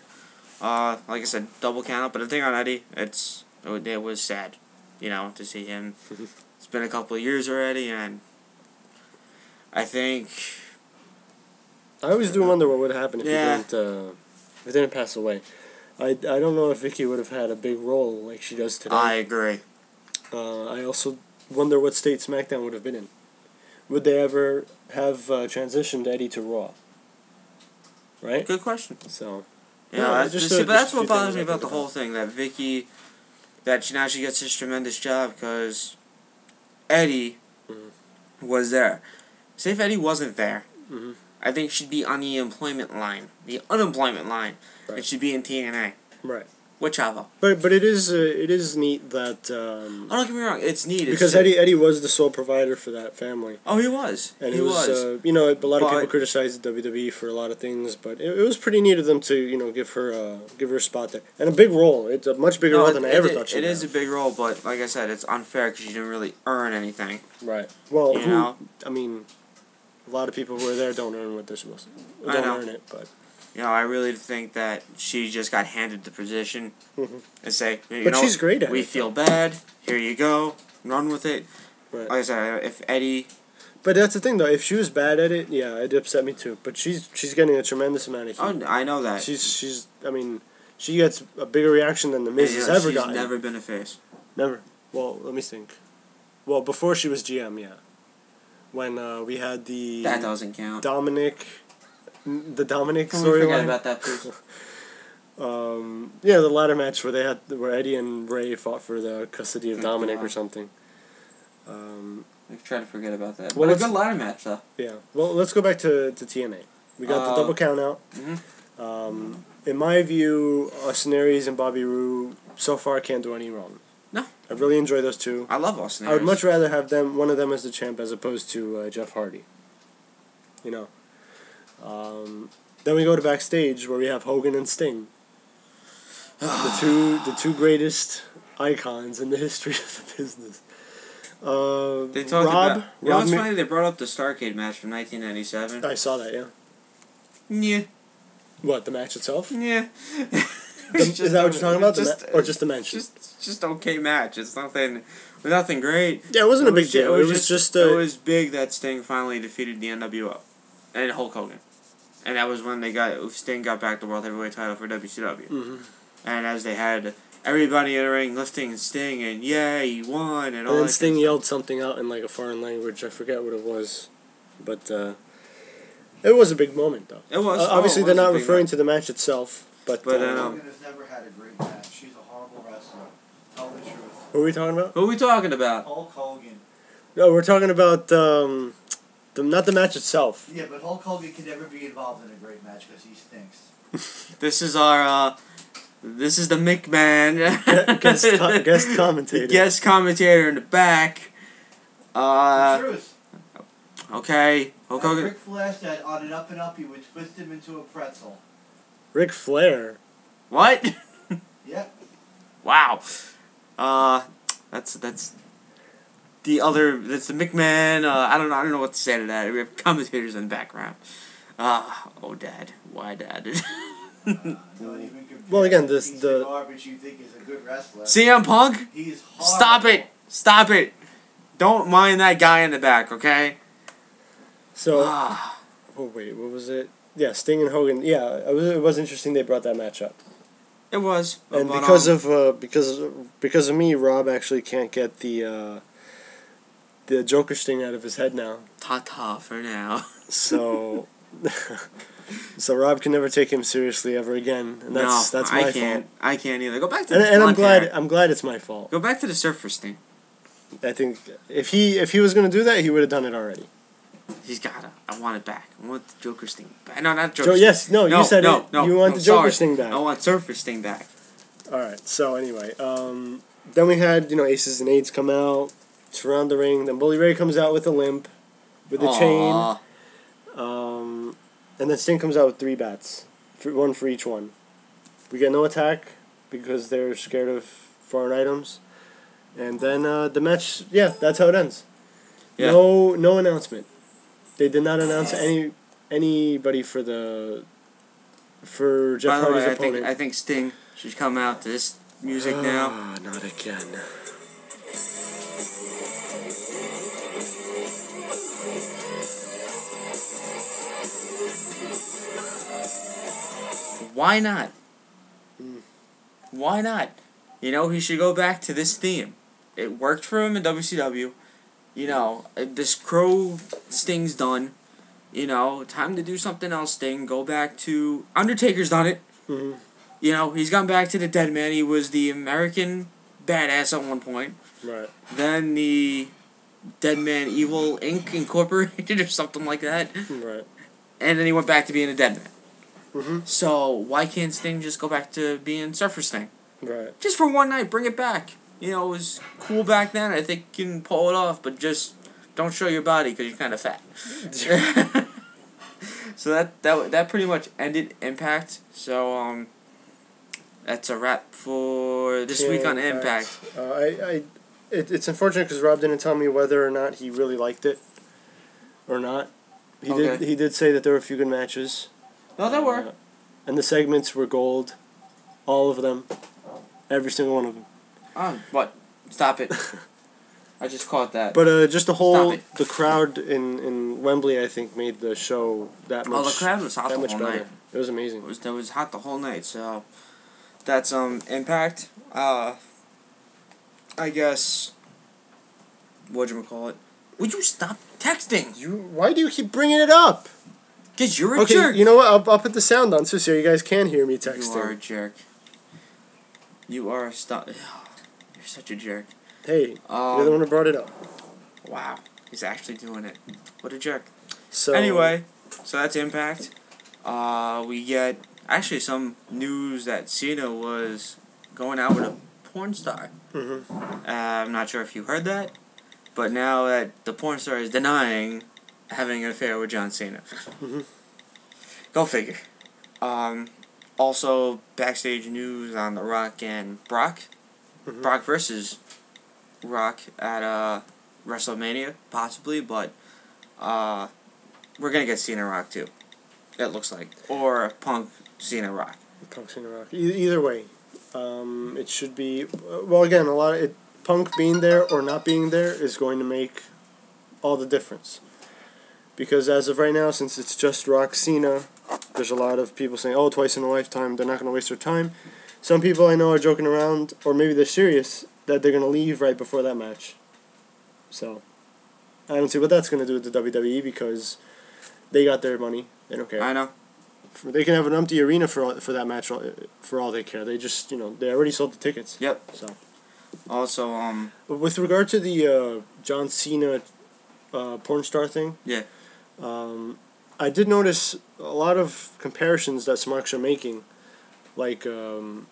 Like I said, double count out, but the thing on Eddie, it was sad, to see him. It's been a couple of years already, and I think I always do wonder what would happen if he didn't pass away. I don't know if Vicky would have had a big role like she does today. I agree. I also wonder what state SmackDown would have been in. Would they ever have transitioned Eddie to Raw? Right? Good question. So, but that's what bothers me about the whole thing, that Vicky, that she gets this tremendous job because Eddie was there. Say if Eddie wasn't there, I think she'd be on the unemployment line. Right. And she'd be in TNA. Right. Whichever. But it is neat that. Don't get me wrong. It's neat. Because Eddie was the sole provider for that family. Oh, he was. And he was. A lot of people criticized WWE for a lot of things, but it was pretty neat of them to give her a spot there and a big role. It's a much bigger role than I ever thought. It is a big role, but like I said, it's unfair because she didn't really earn anything. Right. Well, a lot of people who are there don't earn what they're supposed to. Don't earn it, but. I really think that she just got handed the position and say, but she's great at it. We feel bad. Here you go. Run with it. Right. Like I said, if Eddie. But that's the thing, though. If she was bad at it, it'd upset me too. But she's getting a tremendous amount of heat. Oh, I know that. She gets a bigger reaction than the Miz has ever gotten. She's never been a face. Never. Well, let me think. Well, before she was GM, yeah. When we had the. That doesn't count. The Dominic storyline. We forget about that too. The ladder match where Eddie and Ray fought for the custody of Dominic or something. We try to forget about that. Well, but a good ladder match though. Yeah. Well, let's go back to TNA. We got the double count out. In my view, Austin Aries and Bobby Roode so far can't do any wrong. No. I really enjoy those two. I love Austin Aries. I would much rather have one of them as the champ as opposed to Jeff Hardy. Then we go to backstage where we have Hogan and Sting, the two greatest icons in the history of the business. They talked about. What's funny? They brought up the Starrcade match from 1997. I saw that. Yeah. Yeah. What, the match itself? Yeah. Is that what you're talking about, or just the match? Just okay match. It's nothing great. Yeah, it wasn't a big deal. It was just. It was big that Sting finally defeated the NWO, and Hulk Hogan. And that was when Sting got back the World Heavyweight title for WCW. And as they had everybody in the ring lifting Sting, and he won, and all that. And then Sting yelled something out in like a foreign language. I forget what it was, but it was a big moment, though. It was. Obviously, they're not referring to the match itself, but Hogan has never had a great match. She's a horrible wrestler. Tell the truth. Who are we talking about? Who are we talking about? Hulk Hogan. No, we're talking about not the match itself. Yeah, but Hulk Hogan can never be involved in a great match because he stinks. This is our. This is the McMahon. guest commentator. The guest commentator in the back. The truth. Okay. Hulk Hogan. Ric Flair said on an up and up he would twist him into a pretzel. Ric Flair. What? Yep. Wow. That's the other. That's the McMahon. I don't know what to say to that. We have commentators in the background. Oh, Dad. Why, Dad? Well, again, the garbage you think is a good wrestler. CM Punk. He's horrible. Stop it. Don't mind that guy in the back, okay? So, oh wait, what was it? Yeah, Sting and Hogan. Yeah, it was interesting they brought that match up. It was, and because of me, Rob actually can't get the Joker Sting out of his head now. Ta for now. So, so Rob can never take him seriously ever again, and that's my fault. I can't either. Go back to and I'm glad it's my fault. Go back to the Surfer Sting. I think if he was gonna do that, he would have done it already. He's gotta. I want it back. I want the Joker Sting back. No, not Joker Sting. Yes, no, you said it. You want the Joker Sting back. I want Surfer Sting back. Alright, so anyway, then we had, Aces and Eights come out, surround the ring, then Bully Ray comes out with a limp, with a chain, and then Sting comes out with 3 bats, one for each one. We get no attack, because they're scared of foreign items, and then the match, that's how it ends. Yeah. No announcement. They did not announce anybody for Jeff Hardy's opponent. I think Sting should come out to this music now. Not again. Why not? Why not? He should go back to this theme. It worked for him in WCW. This Crow Sting's done. Time to do something else, Sting. Go back to... Undertaker's done it. Mm-hmm. He's gone back to the Dead Man. He was the American Badass at one point. Right. Then the Dead Man Evil Inc. Incorporated or something like that. Right. And then he went back to being a Dead Man. Mm-hmm. So why can't Sting just go back to being Surfer Sting? Right. Just for one night, bring it back. It was cool back then. I think you can pull it off, but just don't show your body because you're kind of fat. So that pretty much ended Impact. So that's a wrap for this week on Impact. It's unfortunate because Rob didn't tell me whether or not he really liked it or not. He did say that there were a few good matches. No, there were. And the segments were gold. All of them. Every single one of them. What? Stop it. I just caught that. But just the crowd in Wembley, I think, made the show that much. Oh, the crowd was hot the whole night. It was amazing. It was hot the whole night. So that's Impact. I guess. Whatchamacallit? Would you stop texting? Why do you keep bringing it up? Because you're a jerk. You know what? I'll put the sound on so you guys can hear me texting. You are a jerk. You are a You're such a jerk. Hey, you're the one who brought it up. Wow. He's actually doing it. What a jerk. So anyway, so that's Impact. We get actually some news that Cena was going out with a porn star. Mm-hmm. I'm not sure if you heard that, but now that the porn star is denying having an affair with John Cena. Mm-hmm. Go figure. Also, backstage news on The Rock and Brock. Mm-hmm. Brock versus Rock at WrestleMania, possibly, but we're going to get Cena Rock too. It looks like. Or Punk Cena Rock. Punk Cena Rock. Either way. It should be... Well, again, Punk being there or not being there is going to make all the difference. Because as of right now, since it's just Rock Cena, there's a lot of people saying, oh, twice in a lifetime, they're not going to waste their time. Some people I know are joking around, or maybe they're serious, that they're going to leave right before that match. So, I don't see what that's going to do with the WWE because they got their money. They don't care. I know. They can have an empty arena for that match for all they care. They just, they already sold the tickets. Yep. So. Also, with regard to the John Cena porn star thing. Yeah. I did notice a lot of comparisons that Smarks are making. Like, the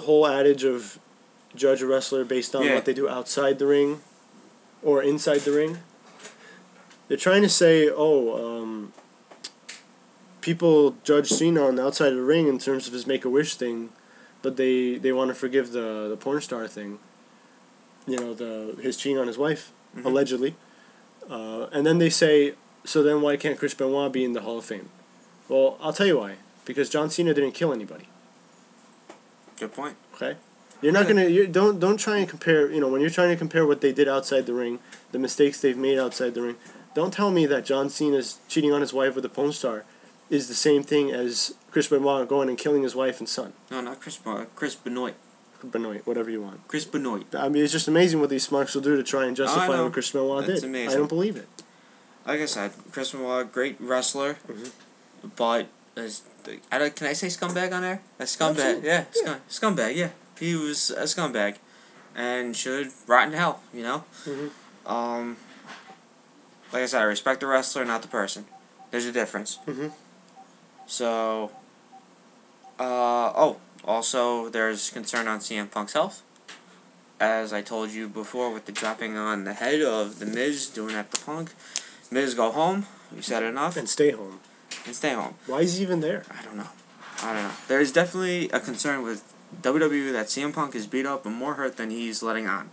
whole adage of judge a wrestler based on what they do outside the ring or inside the ring? They're trying to say, people judge Cena on the outside of the ring in terms of his Make-A-Wish thing, but they want to forgive the porn star thing. His cheating on his wife, allegedly. And then they say, so then why can't Chris Benoit be in the Hall of Fame? Well, I'll tell you why. Because John Cena didn't kill anybody. Good point. Okay? You're not gonna. Don't try and compare. When you're trying to compare what they did outside the ring, the mistakes they've made outside the ring. Don't tell me that John Cena's cheating on his wife with a porn star is the same thing as Chris Benoit going and killing his wife and son. No, not Chris Benoit. Chris Benoit. Benoit, whatever you want. Chris Benoit. I mean, it's just amazing what these smarks will do to try and justify what Chris Benoit did. Amazing. I don't believe it. Like I said, Chris Benoit, great wrestler, but can I say scumbag on there? A scumbag, Absolutely. Scumbag, yeah. He was a scumbag, and should rot in hell, like I said, I respect the wrestler, not the person. There's a difference. Mhm. So, also there's concern on CM Punk's health. As I told you before, with the dropping on the head of the Miz doing that to Punk, Miz go home. You said enough. And stay home. And stay home. Why is he even there? I don't know. There's definitely a concern with WWE that CM Punk is beat up and more hurt than he's letting on.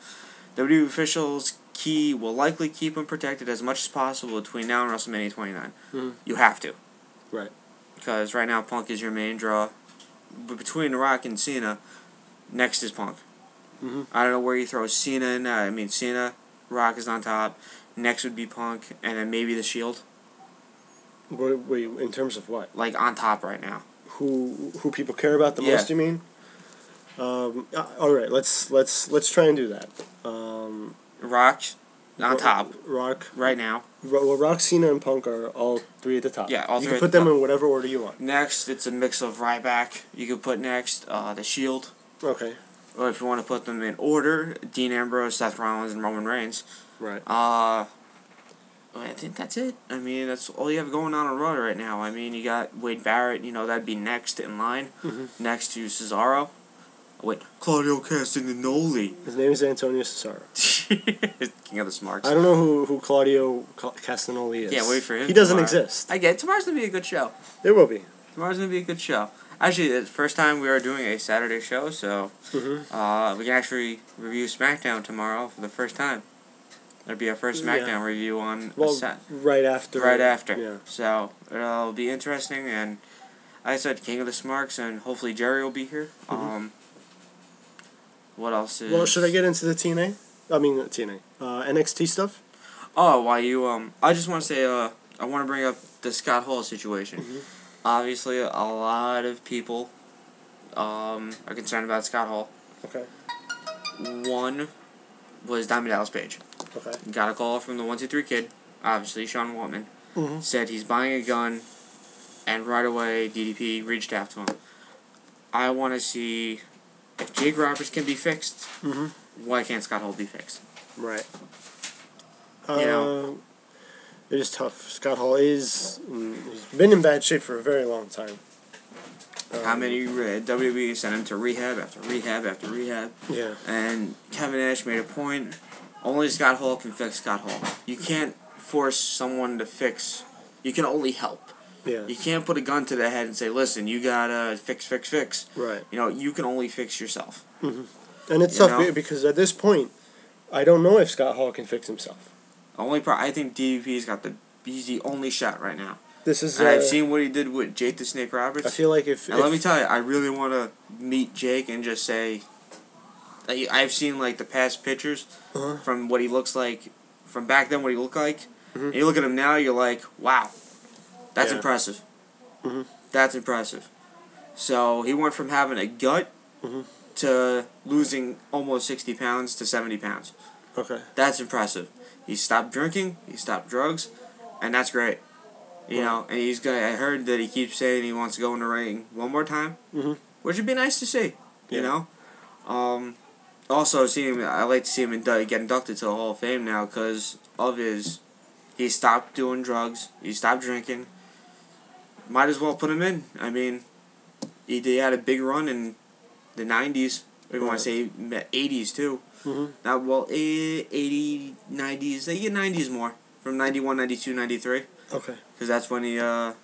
WWE officials will likely keep him protected as much as possible between now and WrestleMania 29. Mhm. You have to. Right. Because right now Punk is your main draw. But between The Rock and Cena, next is Punk. Mhm. I don't know where you throw Cena in. Cena, Rock is on top. Next would be Punk, and then maybe The Shield. Wait, in terms of what? Like on top right now. Who people care about the Yeah. most? You mean? All right. Let's try and do that. Rock on top Rock. right now. Well, Rock, Cena, and Punk are all three at the top. Yeah, all you three can at put the them top. in whatever order you want. Next, it's a mix of Ryback. You could put next The Shield. Okay. Or if you want to put them in order, Dean Ambrose, Seth Rollins, and Roman Reigns. Right. I think that's it. I mean, that's all you have going on Raw right now. I mean, you got Wade Barrett, that'd be next in line. Mhm. Next to Cesaro. Wait, Claudio Castagnoli. His name is Antonio Cesaro. King of the Smarts. I don't know who Claudio Castagnoli is. Can't wait for him. He doesn't tomorrow. exist. I get it. Tomorrow's going to be a good show. There will be. Tomorrow's going to be a good show. Actually, it's the first time we are doing a Saturday show, so Mhm. we can actually review SmackDown tomorrow for the first time. That'll be our first SmackDown review on a set. Right after. Right after. Yeah. So it'll be interesting, and like I said, King of the Smarks, and hopefully Jerry will be here. What else is? Well, should I get into the TNA? I mean TNA. NXT stuff. Oh, while you I just want to say I want to bring up the Scott Hall situation. Mhm. Obviously, a lot of people are concerned about Scott Hall. Okay. One was Diamond Dallas Page. Okay. Got a call from the 123 kid, obviously Sean Waltman, Mhm. said he's buying a gun, and right away DDP reached out to him. I want to see if Jake Roberts can be fixed. Mhm. Why can't Scott Hall be fixed? Right. know. It is tough. Scott Hall he's been in bad shape for a very long time. How many WWE sent him to rehab after rehab after rehab? Yeah. And Kevin Nash made a point. Only Scott Hall can fix Scott Hall. You can't force someone to fix. You can only help. Yeah. You can't put a gun to the head and say, listen, you gotta fix. Right. You can only fix yourself. Mm-hmm. And it's You tough know? because at this point, I don't know if Scott Hall can fix himself. I think DDP's he's the only shot right now. This is. And I've seen what he did with Jake the Snake Roberts. I feel like if let me tell you, I really want to meet Jake and just say, I've seen like the past pictures from what he looks like, from back then what he looked like. Mhm. And you look at him now, you're like, wow, that's Yeah. impressive. Mhm. That's impressive. So he went from having a gut Mhm. to losing almost 60 pounds to 70 pounds. Okay. That's impressive. He stopped drinking, he stopped drugs, and that's great. You know, and I heard that he keeps saying he wants to go in the ring one more time, which would be nice to see. You know, also I like to see him get inducted to the Hall of Fame now because of he stopped doing drugs, he stopped drinking. Might as well put him in. I mean, he had a big run in the 90s. We want to say 80s too. Not 80s, 90s. They get 90s more from 91, 92, 93. Okay. Because that's when he had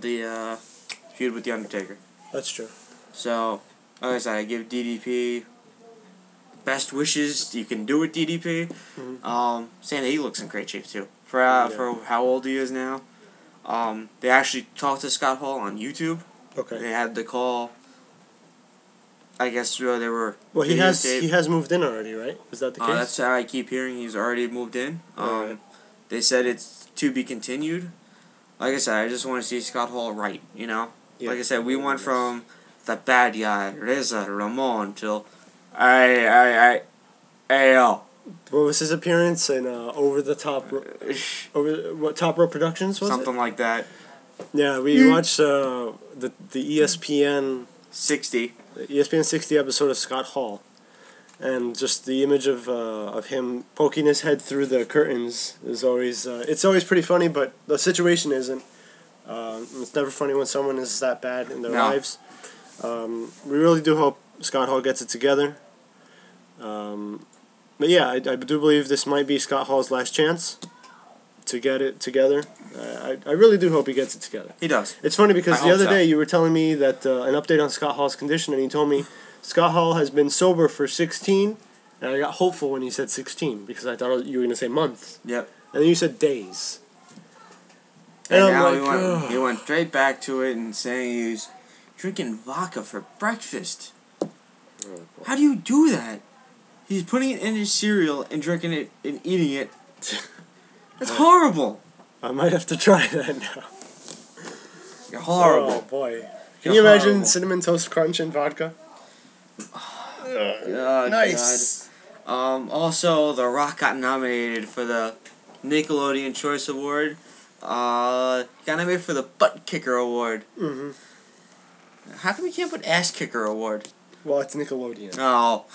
the feud with the Undertaker. That's true. So, like I said, I give DDP best wishes you can do with DDP. Saying that he looks in great shape too for how old he is now. They actually talked to Scott Hall on YouTube. Okay. They had the call. I guess they were. Well, he has moved in already, right? Is that the case? That's how I keep hearing he's already moved in. Right. They said it's to be continued. Like I said, I just want to see Scott Hall right. You know, like I said, we went from the bad guy Reza Ramon till yo. What was his appearance in Over the Top? Top Rope Productions was something like that. Yeah, we watched the ESPN 60. the ESPN 60 episode of Scott Hall, And just the image of him poking his head through the curtains is always it's always pretty funny, but the situation isn't. It's never funny when someone is that bad in their lives. We really do hope Scott Hall gets it together. But yeah, I do believe this might be Scott Hall's last chance to get it together. I really do hope he gets it together. He does. It's funny because the other so. day you were telling me that an update on Scott Hall's condition, and you told me Scott Hall has been sober for 16, and I got hopeful when you said 16 because I thought you were going to say months. Yep. And then you said days. And I'm now like, he went straight back to it and saying he was drinking vodka for breakfast. How do you do that? He's putting it in his cereal and drinking it and eating it. That's horrible. I might have to try that now. You're horrible. Oh boy. Can You're you imagine horrible. Cinnamon Toast Crunch and vodka? Nice. God. Also, The Rock got nominated for the Nickelodeon Choice Award. Got nominated for the Butt Kicker Award. Mm-hmm. How come we can't put Ass Kicker Award? Well, it's Nickelodeon. Oh,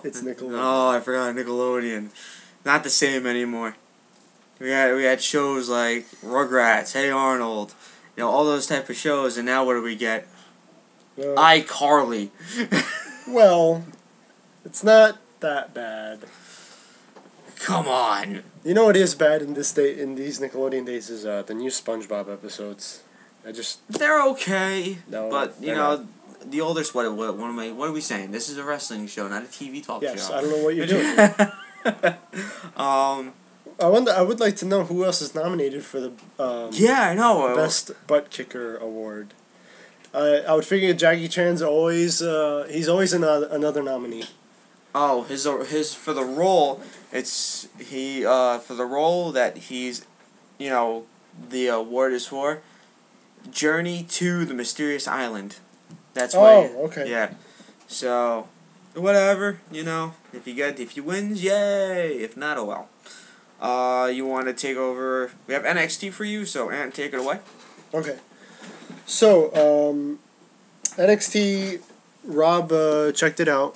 It's Nickelodeon. Oh, I forgot Nickelodeon. Not the same anymore. We had shows like Rugrats, Hey Arnold, all those type of shows, and now what do we get? iCarly. Well, it's not that bad. Come on. You know what is bad in these Nickelodeon days is the new SpongeBob episodes. They're okay, No, but they're not. the older what are we saying? This is a wrestling show, not a TV talk Yes, show. I don't know what you're doing. I would like to know who else is nominated for the Yeah, I know. Best Butt Kicker Award. I would figure Jackie Chan's always he's always another nominee. Oh, his for the role, it's for the role that he's, the award is for, Journey to the Mysterious Island. That's why. Oh, okay. Yeah. So, whatever, if he wins, yay. If not, oh well. You want to take over? We have NXT for you, so Ant, take it away. Okay. So, NXT, Rob checked it out,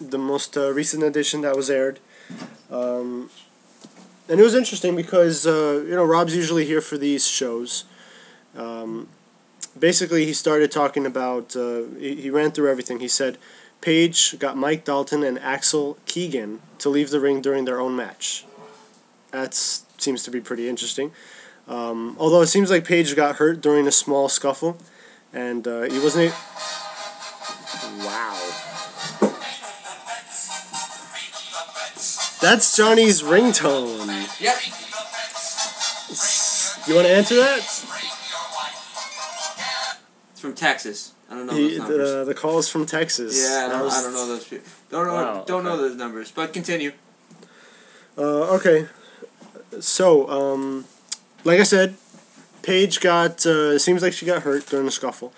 the most recent edition that was aired. And it was interesting because, Rob's usually here for these shows. Basically, he started talking about, he ran through everything. He said, Paige got Mike Dalton and Axel Keegan to leave the ring during their own match. That seems to be pretty interesting. Although it seems like Paige got hurt during a small scuffle, and he wasn't. Wow. That's Johnny's ringtone. Yep. You want to answer that? It's from Texas. I don't know those numbers. The call is from Texas. Yeah, I don't know those people. Don't know those numbers, but continue. Okay. So, like I said, Paige got, seems like she got hurt during the scuffle.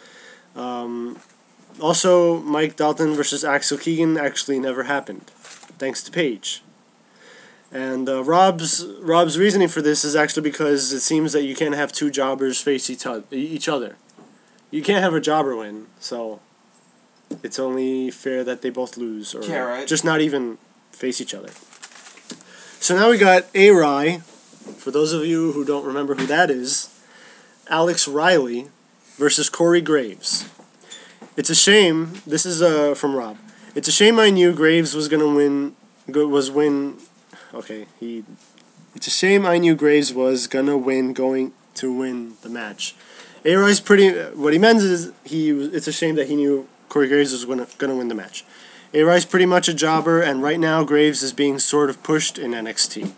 Also, Mike Dalton versus Axel Keegan actually never happened, thanks to Paige. And Rob's reasoning for this is actually because it seems that you can't have two jobbers face each other. You can't have a jobber win, so it's only fair that they both lose, or just not even face each other. So now we got Aries. For those of you who don't remember who that is, Alex Riley versus Corey Graves. It's a shame. This is from Rob. It's a shame I knew Graves was gonna win. Okay, It's a shame I knew Graves was going to win the match. Aries What he meant is It's a shame that he knew Corey Graves was gonna win the match. Aries pretty much a jobber, and right now Graves is being sort of pushed in NXT.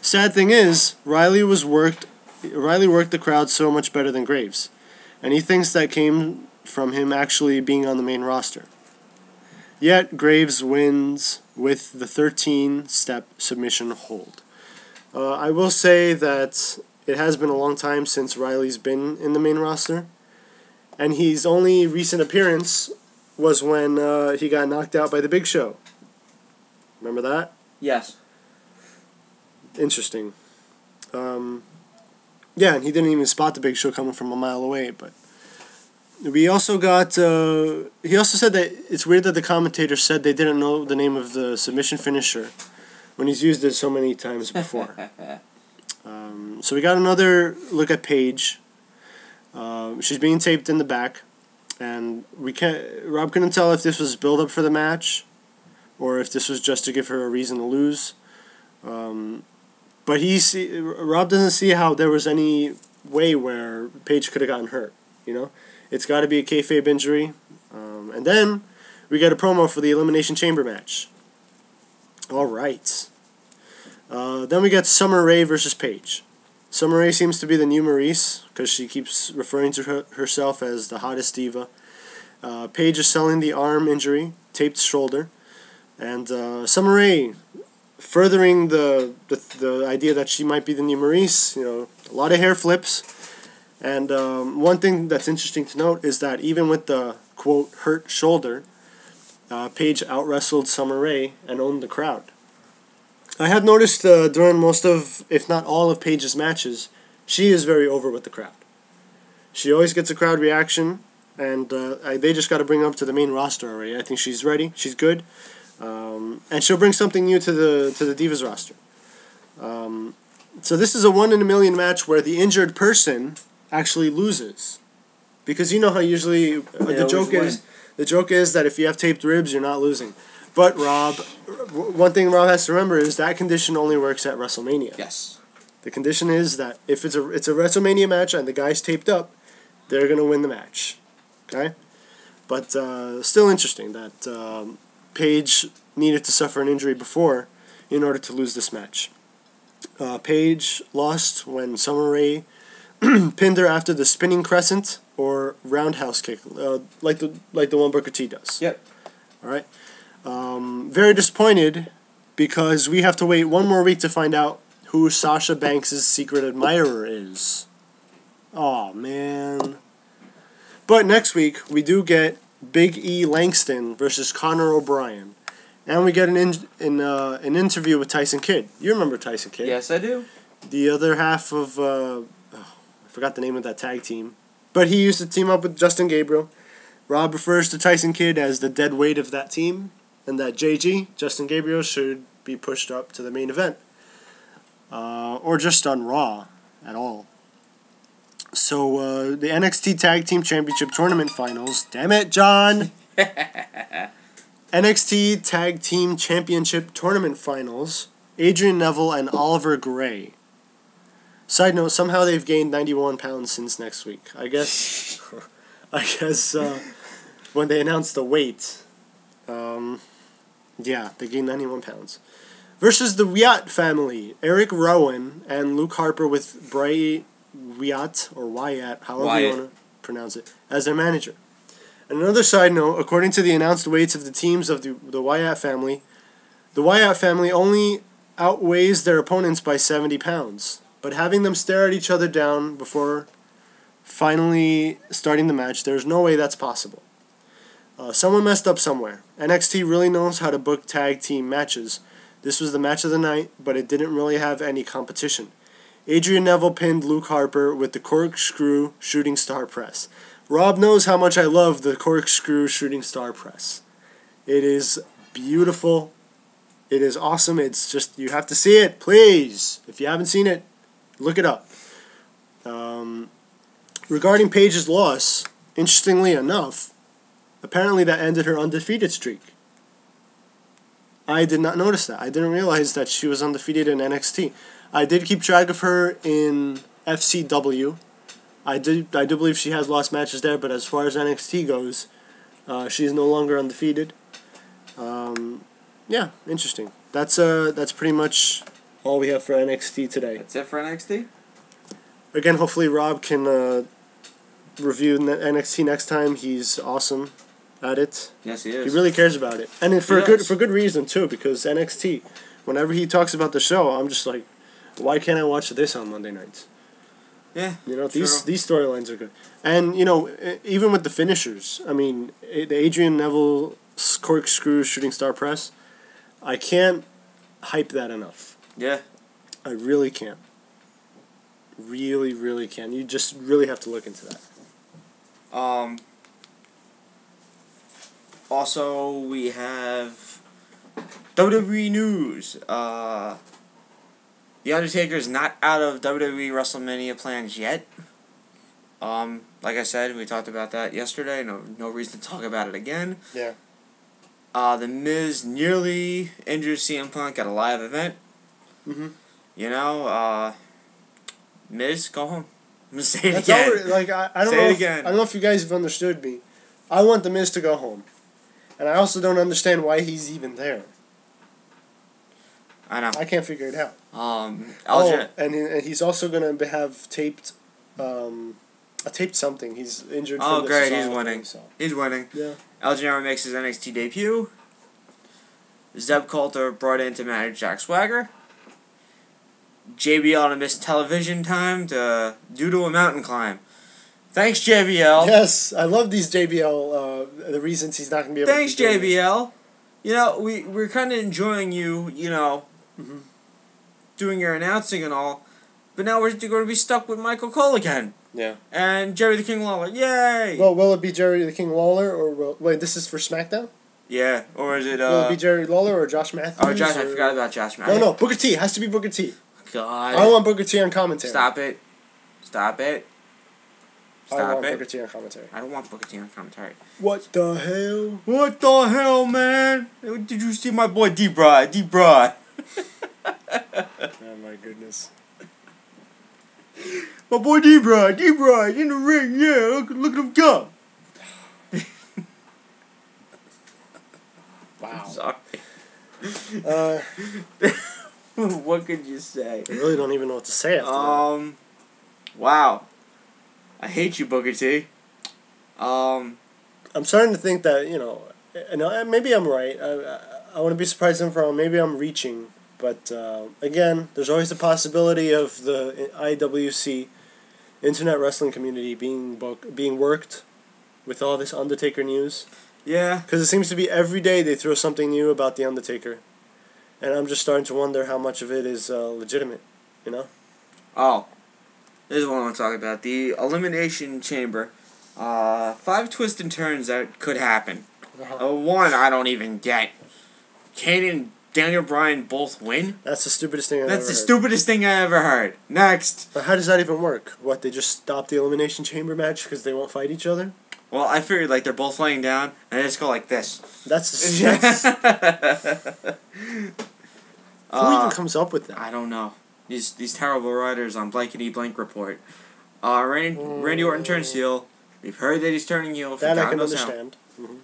Sad thing is, Riley worked the crowd so much better than Graves, and he thinks that came from him actually being on the main roster. Yet Graves wins with the 13-step submission hold. I will say that it has been a long time since Riley's been in the main roster, and his only recent appearance was when he got knocked out by the Big Show. Remember that? Yes. Interesting. Yeah, and he didn't even spot the Big Show coming from a mile away, but We also got. He also said that it's weird that the commentator said they didn't know the name of the submission finisher when he's used it so many times before. So we got another look at Paige. She's being taped in the back, and Rob couldn't tell if this was build up for the match, or if this was just to give her a reason to lose. But Rob doesn't see how there was any way where Paige could have gotten hurt. You know, it's got to be a kayfabe injury. And then we get a promo for the Elimination Chamber match. All right. Then we get Summer Rae versus Paige. Summer Rae seems to be the new Maurice because she keeps referring to herself as the hottest diva. Paige is selling the arm injury, taped shoulder, and Summer Rae furthering the idea that she might be the new Maurice. You know, a lot of hair flips, and one thing that's interesting to note is that even with the quote hurt shoulder, Paige out-wrestled Summer Rae and owned the crowd. I have noticed during most of, if not all of Paige's matches, she is very over with the crowd. She always gets a crowd reaction, and they just got to bring her up to the main roster already. I think she's ready. She's good, and she'll bring something new to the Divas roster. So this is a 1 in a million match where the injured person actually loses, because you know how usually the joke is that if you have taped ribs, you're not losing. But Rob, one thing Rob has to remember is that condition only works at WrestleMania. Yes. The condition is that if it's a WrestleMania match and the guy's taped up, they're gonna win the match. Okay. But still interesting that Paige needed to suffer an injury before in order to lose this match. Paige lost when Summer Rae pinned her after the spinning crescent or roundhouse kick, like the one Booker T does. Yep. All right. Very disappointed because we have to wait one more week to find out who Sasha Banks' secret admirer is. Aw, man. But next week, we do get Big E Langston versus Conor O'Brien. And we get an interview with Tyson Kidd. You remember Tyson Kidd? Yes, I do. The other half of, I forgot the name of that tag team. But he used to team up with Justin Gabriel. Rob refers to Tyson Kidd as the dead weight of that team, and that JG, Justin Gabriel, should be pushed up to the main event. Or just on Raw at all. So, the NXT Tag Team Championship Tournament Finals. Damn it, John! NXT Tag Team Championship Tournament Finals. Adrian Neville and Oliver Gray. Side note, somehow they've gained 91 pounds since next week. I guess when they announced the weight, yeah, they gained 91 pounds. Versus the Wyatt family, Eric Rowan and Luke Harper with Bray Wyatt, or Wyatt, however you want to pronounce it, as their manager. And another side note, according to the announced weights of the teams of the Wyatt family only outweighs their opponents by 70 pounds. But having them stare at each other down before finally starting the match, there's no way that's possible. Someone messed up somewhere. NXT really knows how to book tag team matches. This was the match of the night, but it didn't really have any competition. Adrian Neville pinned Luke Harper with the corkscrew shooting star press. Rob knows how much I love the corkscrew shooting star press. It is beautiful. It is awesome. It's just, you have to see it, please. If you haven't seen it, look it up. Regarding Paige's loss, interestingly enough, apparently that ended her undefeated streak. I did not notice that. I didn't realize that she was undefeated in NXT. I did keep track of her in FCW. I do believe she has lost matches there, but as far as NXT goes, she is no longer undefeated. Yeah, interesting. That's pretty much all we have for NXT today. That's it for NXT? Again, hopefully Rob can review NXT next time. He's awesome at it. Yes, he is. He really cares about it, and for good reason too. Because NXT, whenever he talks about the show, I'm just like, why can't I watch this on Monday nights? Yeah, you know, these storylines are good, and you know, even with the finishers. I mean, the Adrian Neville corkscrew shooting star press. I can't hype that enough. Yeah, I really can't. Really, really can. You just really have to look into that. Also, we have WWE news. The Undertaker is not out of WWE WrestleMania plans yet. Like I said, we talked about that yesterday. No reason to talk about it again. Yeah. The Miz nearly injured CM Punk at a live event. Mm-hmm. You know, Miz, go home. I'm gonna say it That's again. I don't Say know. it again. I don't know if you guys have understood me. I want the Miz to go home, and I also don't understand why he's even there. I know. I can't figure it out. And he's also gonna have taped, a taped something. He's injured. Oh, from great! the He's Cesaro winning. thing, so. He's winning. Yeah. El Genero makes his NXT debut. Zeb Coulter brought in to manage Jack Swagger. JBL to miss television time due to a mountain climb. Thanks, JBL. Yes, I love these JBL. The reasons he's not gonna be able. Thanks, to be doing JBL. You know, we're kind of enjoying you. You know, Mm-hmm. doing your announcing and all, but now we're going to be stuck with Michael Cole again. Yeah. And Jerry the King Lawler. Yay. Well, will it be Jerry the King Lawler or wait? This is for SmackDown. Yeah, or is it? Will it be Jerry Lawler or Josh Matthews? Oh, Josh! I forgot about Josh Matthews. No, Booker T. It has to be Booker T. God. I want Booker T on commentary. Stop it. Stop it. I want Stop it. Booker T on commentary. I don't want Booker T on commentary. What the hell? What the hell, man? Did you see my boy D-Bry? D-Bry. Oh my goodness. My boy D-Bry in the ring, yeah, look at him go. Wow. Sorry. Uh, What could you say? I really don't even know what to say after that. Wow. I hate you, Booker T. I'm starting to think that, maybe I'm right. I wouldn't be surprised if I'm wrong. Maybe I'm reaching. But, again, there's always the possibility of the IWC, Internet Wrestling Community, being worked with all this Undertaker news. Yeah. Because it seems to be every day they throw something new about The Undertaker. And I'm just starting to wonder how much of it is legitimate, you know? Oh. This is what I want to talk about. The Elimination Chamber. 5 twists and turns that could happen. One, I don't even get. Kane and Daniel Bryan both win? That's the stupidest thing I've ever heard. That's the stupidest thing I ever heard. Next. But how does that even work? What, they just stop the Elimination Chamber match because they won't fight each other? Well, I figured they're both laying down and they just go like this. Who even comes up with that? I don't know. These terrible writers on Blankety Blank Report. Randy Orton turns heel. We've heard that he's turning heel. That I can understand. Mm-hmm.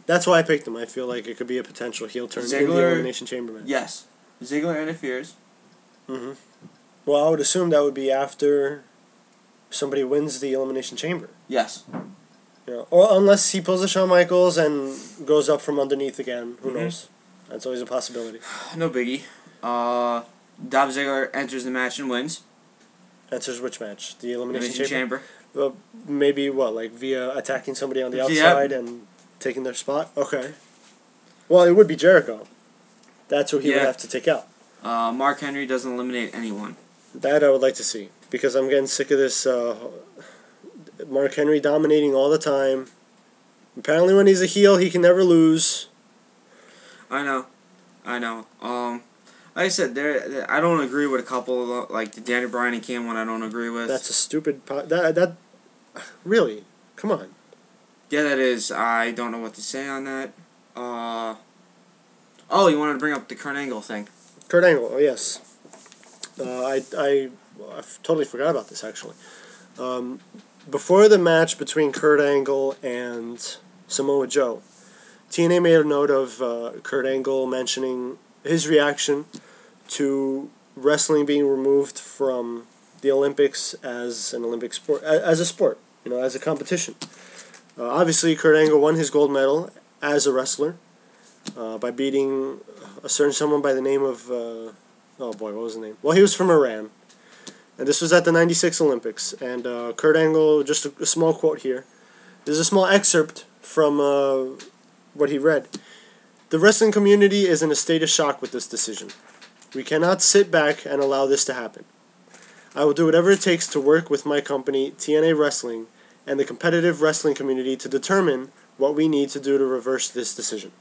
That's why I picked him. I feel like it could be a potential heel turn in the Elimination Chamber match. Yes. Ziggler interferes. Mm-hmm. Well, I would assume that would be after somebody wins the Elimination Chamber. Yes. Or unless he pulls a Shawn Michaels and goes up from underneath again. Who knows? That's always a possibility. No biggie. Dolph Ziggler enters the match and wins. Enters which match? The Elimination Chamber? Chamber. Maybe via attacking somebody on the outside and taking their spot? Okay. Well, it would be Jericho. That's who he would have to take out. Mark Henry doesn't eliminate anyone. That I would like to see. Because I'm getting sick of this Mark Henry dominating all the time. Apparently when he's a heel, he can never lose. I know. Like I said, I don't agree with a couple of like the Daniel Bryan and Cam one. I don't agree with. That's a stupid. That really, come on. Yeah, that is. I don't know what to say on that. Oh, you wanted to bring up the Kurt Angle thing. Kurt Angle, oh yes. I totally forgot about this actually. Before the match between Kurt Angle and Samoa Joe, TNA made a note of Kurt Angle mentioning his reaction to wrestling being removed from the Olympics as an Olympic sport, as a sport, as a competition. Obviously, Kurt Angle won his gold medal as a wrestler by beating a certain someone by the name of, what was his name? Well, he was from Iran. And this was at the 96 Olympics. And Kurt Angle, just a small quote here. There's a small excerpt from what he read. The wrestling community is in a state of shock with this decision. We cannot sit back and allow this to happen. I will do whatever it takes to work with my company, TNA Wrestling, and the competitive wrestling community to determine what we need to do to reverse this decision.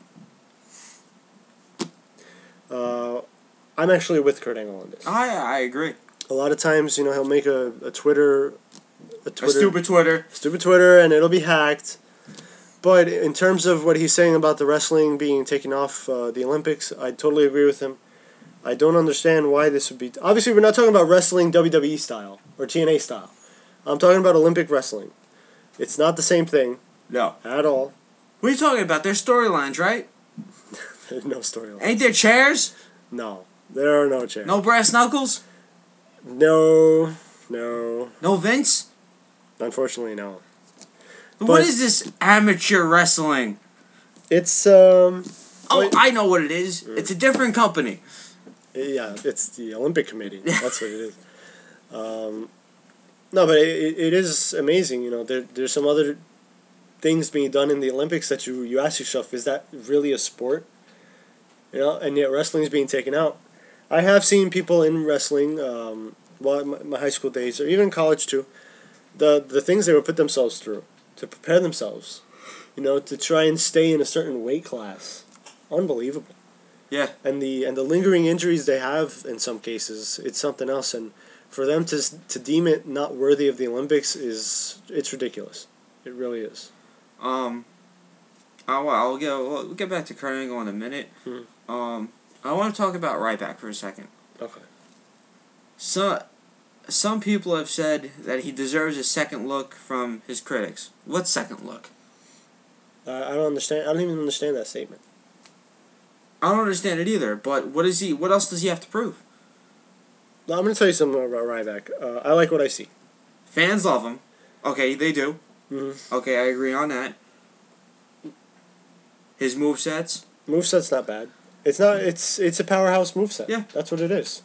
I'm actually with Kurt Angle on this. I agree. A lot of times, he'll make a Twitter... A stupid Twitter. Stupid Twitter, and it'll be hacked. But in terms of what he's saying about the wrestling being taken off the Olympics, I totally agree with him. I don't understand why this would be... Obviously, we're not talking about wrestling WWE style or TNA style. I'm talking about Olympic wrestling. It's not the same thing. No. At all. What are you talking about? There's storylines, right? There's no storyline. Ain't there chairs? No. There are no chairs. No brass knuckles? No. No Vince? Unfortunately, no. What is this amateur wrestling? It's, I know what it is. It's a different company. Yeah, it's the Olympic Committee. That's what it is. No, but it is amazing. There's some other things being done in the Olympics that you ask yourself, is that really a sport? And yet wrestling is being taken out. I have seen people in wrestling, my high school days, or even college too, the things they would put themselves through to prepare themselves, to try and stay in a certain weight class. Unbelievable. Yeah. And the lingering injuries they have in some cases, it's something else. And for them to deem it not worthy of the Olympics it's ridiculous. It really is. We'll get back to Kurt Angle in a minute. I want to talk about Ryback for a second. Okay. Some people have said that he deserves a second look from his critics. What second look? I don't understand. I don't even understand that statement. I don't understand it either. But what else does he have to prove? Well, I'm going to tell you something about Ryback. I like what I see. Fans love him. Okay, they do. Mm-hmm. Okay, I agree on that. His movesets? Moveset's not bad. It's not. It's a powerhouse moveset. Yeah. That's what it is.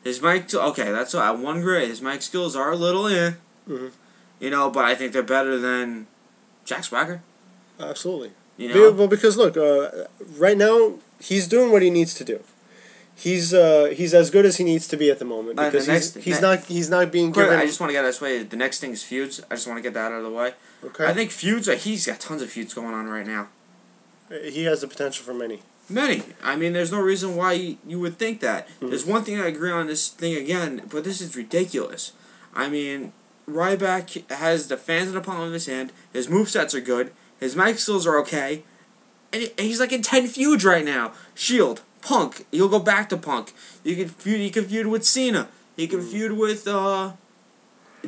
His mic... Okay, that's what I one grade. His mic skills are a little Mm-hmm. But I think they're better than Jack Swagger. Absolutely. Well, because look, right now he's doing what he needs to do. He's as good as he needs to be at the moment because he's not being given. I just want to get this way. The next thing is feuds. I just want to get that out of the way. Okay. I think feuds. He's got tons of feuds going on right now. He has the potential for many. Many. I mean, there's no reason why you would think that. Mm-hmm. There's one thing I agree on this thing again, but this is ridiculous. I mean, Ryback has the fans in the palm of his hand. His movesets are good. His mic skills are okay. And he's like in 10 feuds right now. Shield, Punk. He'll go back to Punk. He could feud with Cena. He could feud with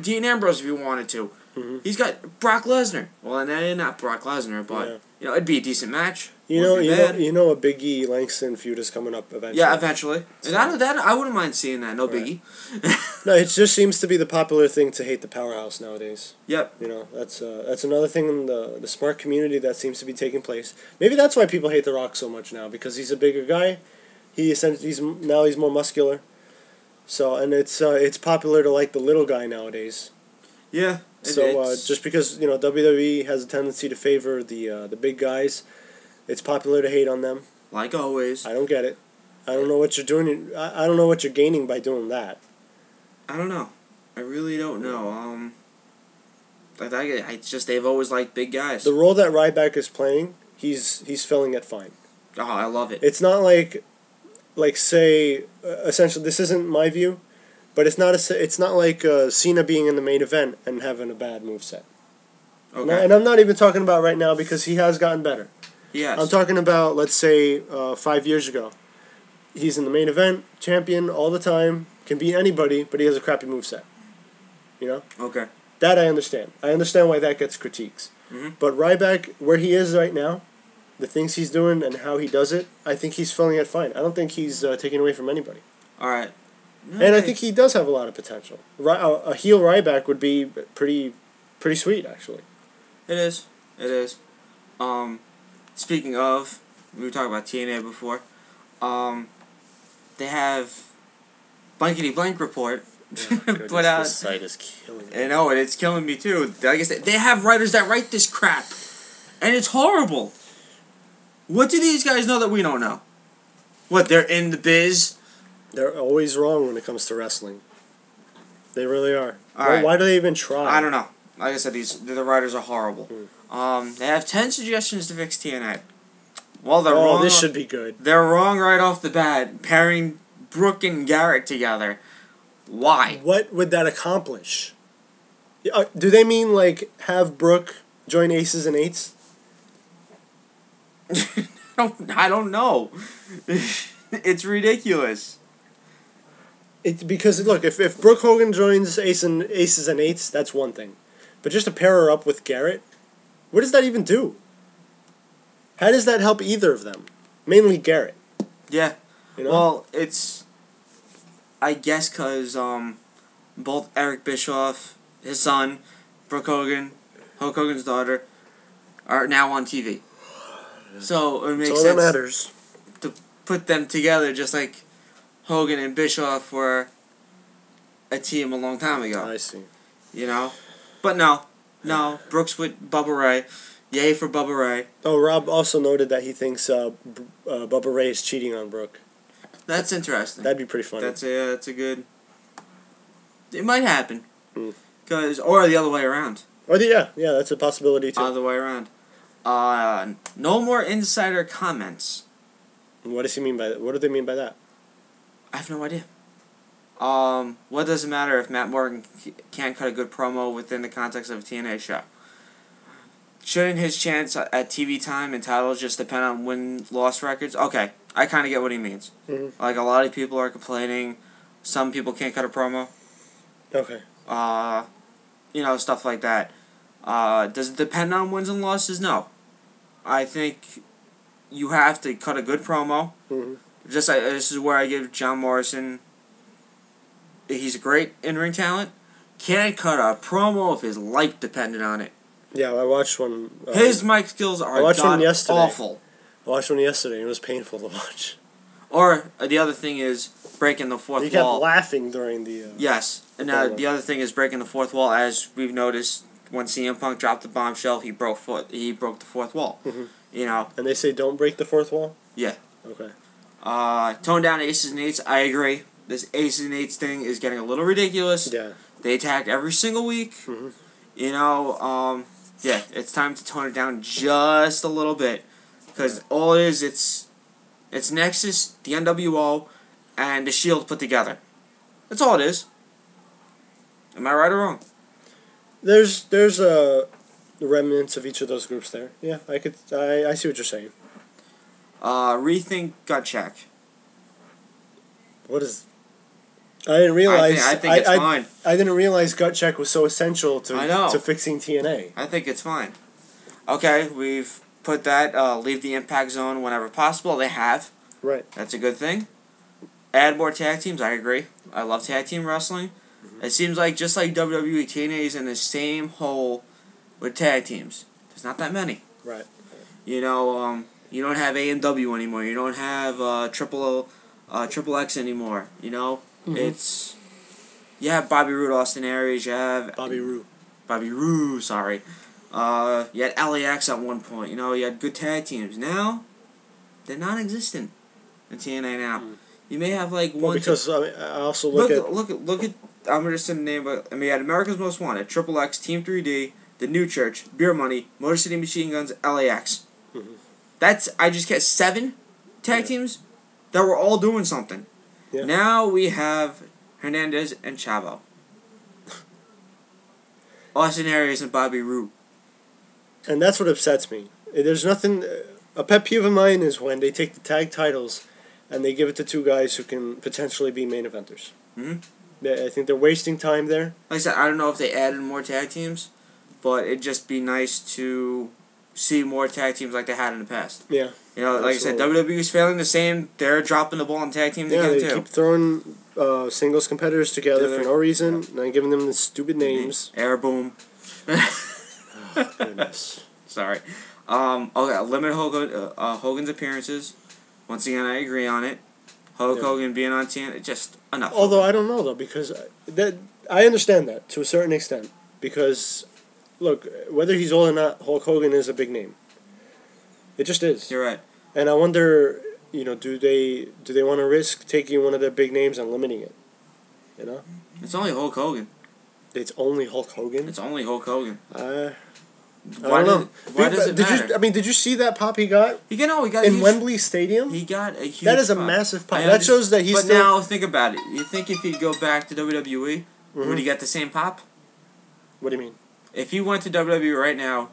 Dean Ambrose if he wanted to. Mm-hmm. He's got Brock Lesnar. Well, and not Brock Lesnar, but it'd be a decent match. You know, a Big E Langston feud is coming up eventually. Yeah, eventually. So. That I wouldn't mind seeing that. No biggie. No, it just seems to be the popular thing to hate the powerhouse nowadays. Yep. That's another thing in the smart community that seems to be taking place. Maybe that's why people hate The Rock so much now, because he's a bigger guy. He's more muscular. So it's popular to like the little guy nowadays. Yeah. Just because WWE has a tendency to favor the big guys, it's popular to hate on them. Like always. I don't get it. I don't know what you're doing. I don't know what you're gaining by doing that. I don't know. I really don't know. It's just they've always liked big guys. The role that Ryback is playing, he's filling it fine. Oh, I love it. It's not like say, essentially, this isn't my view, but it's not like Cena being in the main event and having a bad moveset. Okay. And I'm not even talking about right now because he has gotten better. Yes. I'm talking about, let's say, 5 years ago. He's in the main event, champion all the time, can beat anybody, but he has a crappy moveset. Okay. That I understand. I understand why that gets critiques. Mm-hmm. But Ryback, where he is right now, the things he's doing and how he does it, I think he's filling it fine. I don't think he's taking away from anybody. All right. Okay. And I think he does have a lot of potential. A heel Ryback would be pretty sweet, actually. It is. Speaking of, we were talking about TNA before. They have Blankety Blank Report. Put out. This site is killing me. I know it. It's killing me too. Like I said, they have writers that write this crap, and it's horrible. What do these guys know that we don't know? What, they're in the biz? They're always wrong when it comes to wrestling. They really are. All right. Why do they even try? I don't know. Like I said, the writers are horrible. They have 10 suggestions to fix TNA. Well, they're Oh, wrong. this should be good. They're wrong right off the bat, pairing Brooke and Garrett together. Why? What would that accomplish? Do they mean, like, have Brooke join Aces and Eights? I don't know. It's ridiculous. Because, look, if Brooke Hogan joins Aces and Eights, that's one thing. But just to pair her up with Garrett, what does that even do? How does that help either of them? Mainly Garrett. Yeah. You know? Well, it's... I guess because both Eric Bischoff, his son, Brooke Hogan, Hulk Hogan's daughter, are now on TV. So it makes That's all sense that matters. to put them together, just like Hogan and Bischoff were a team a long time ago. I see. You know? But no, Brooks with Bubba Ray. Yay for Bubba Ray. Oh, Rob also noted that he thinks Bubba Ray is cheating on Brooke. That's interesting. That'd be pretty funny. That's a good... It might happen. Hmm. Or the other way around. Yeah, that's a possibility too. Other way around. No more insider comments. What does he mean by that? What do they mean by that? I have no idea. What does it matter if Matt Morgan can't cut a good promo within the context of a TNA show? Shouldn't his chance at TV time and titles just depend on win-loss records? Okay, I kind of get what he means. Mm-hmm. Like, a lot of people are complaining some people can't cut a promo. Okay. Stuff like that. Does it depend on wins and losses? No. I think you have to cut a good promo. Mm-hmm. This is where I give John Morrison... He's a great in-ring talent. Can't cut a promo if his life depended on it. Yeah, I watched one. His mic skills are awful. I watched one yesterday, and it was painful to watch. Or the other thing is breaking the fourth He kept wall. laughing during the... Yes. And the other thing is breaking the fourth wall. As we've noticed, when CM Punk dropped the bombshell, he broke the fourth wall. Mm-hmm. You know. And they say don't break the fourth wall? Yeah. Okay. Tone down Aces and Eights. I agree. This Aces and Eights thing is getting a little ridiculous. Yeah. They attack every single week. Mm-hmm. You know, yeah, it's time to tone it down just a little bit. Because all it is, it's Nexus, the NWO, and the Shield put together. That's all it is. Am I right or wrong? There's remnants of each of those groups there. Yeah, I see what you're saying. Rethink Gut Check. What is... I didn't realize... I think it's fine. I didn't realize Gut Check was so essential to fixing TNA. I think it's fine. Okay, we've put that, leave the Impact Zone whenever possible. They have. Right. That's a good thing. Add more tag teams, I agree. I love tag team wrestling. Mm-hmm. It seems like, just like WWE, TNA is in the same hole with tag teams. There's not that many. Right. You know, you don't have AMW anymore. You don't have Triple X anymore. You know? Mm-hmm. You have Bobby Roode, Austin Aries. You have... Bobby Roode, sorry. You had LAX at one point. You know, you had good tag teams. Now, they're non-existent in TNA now. Mm. You may have like one... because I also look at... Look at... I'm just going to name... you had America's Most Wanted, Triple X, Team 3D, The New Church, Beer Money, Motor City Machine Guns, LAX. Mm-hmm. I just get 7 tag teams that were all doing something. Yeah. Now we have Hernandez and Chavo. Austin Aries and Bobby Roode. And that's what upsets me. There's nothing... A pet peeve of mine is when they take the tag titles and they give it to 2 guys who can potentially be main eventers. Mm-hmm. I think they're wasting time there. Like I said, I don't know if they added more tag teams, but it'd just be nice to see more tag teams like they had in the past. Yeah. You know, like absolutely. I said, WWE is failing the same. They're dropping the ball on tag teams again, too. Yeah, they keep throwing singles competitors together for no reason, and then giving them the stupid names. Air Boom. Oh, goodness. Sorry. Okay, limit Hogan's appearances. Once again, I agree on it. Hogan being on TNA, just enough. Although I don't know though, because I understand that to a certain extent. Because, look, whether he's old or not, Hulk Hogan is a big name. It just is. You're right. And I wonder, do they want to risk taking one of their big names and limiting it? You know. It's only Hulk Hogan. It's only Hulk Hogan. It's only Hulk Hogan. Why don't know. Why does it matter? Did you see that pop he got? He got in Wembley Stadium. He got a huge. That is a pop. massive pop. That shows that he's. But now think about it. You think if he'd go back to WWE, would he get the same pop? What do you mean? If he went to WWE right now,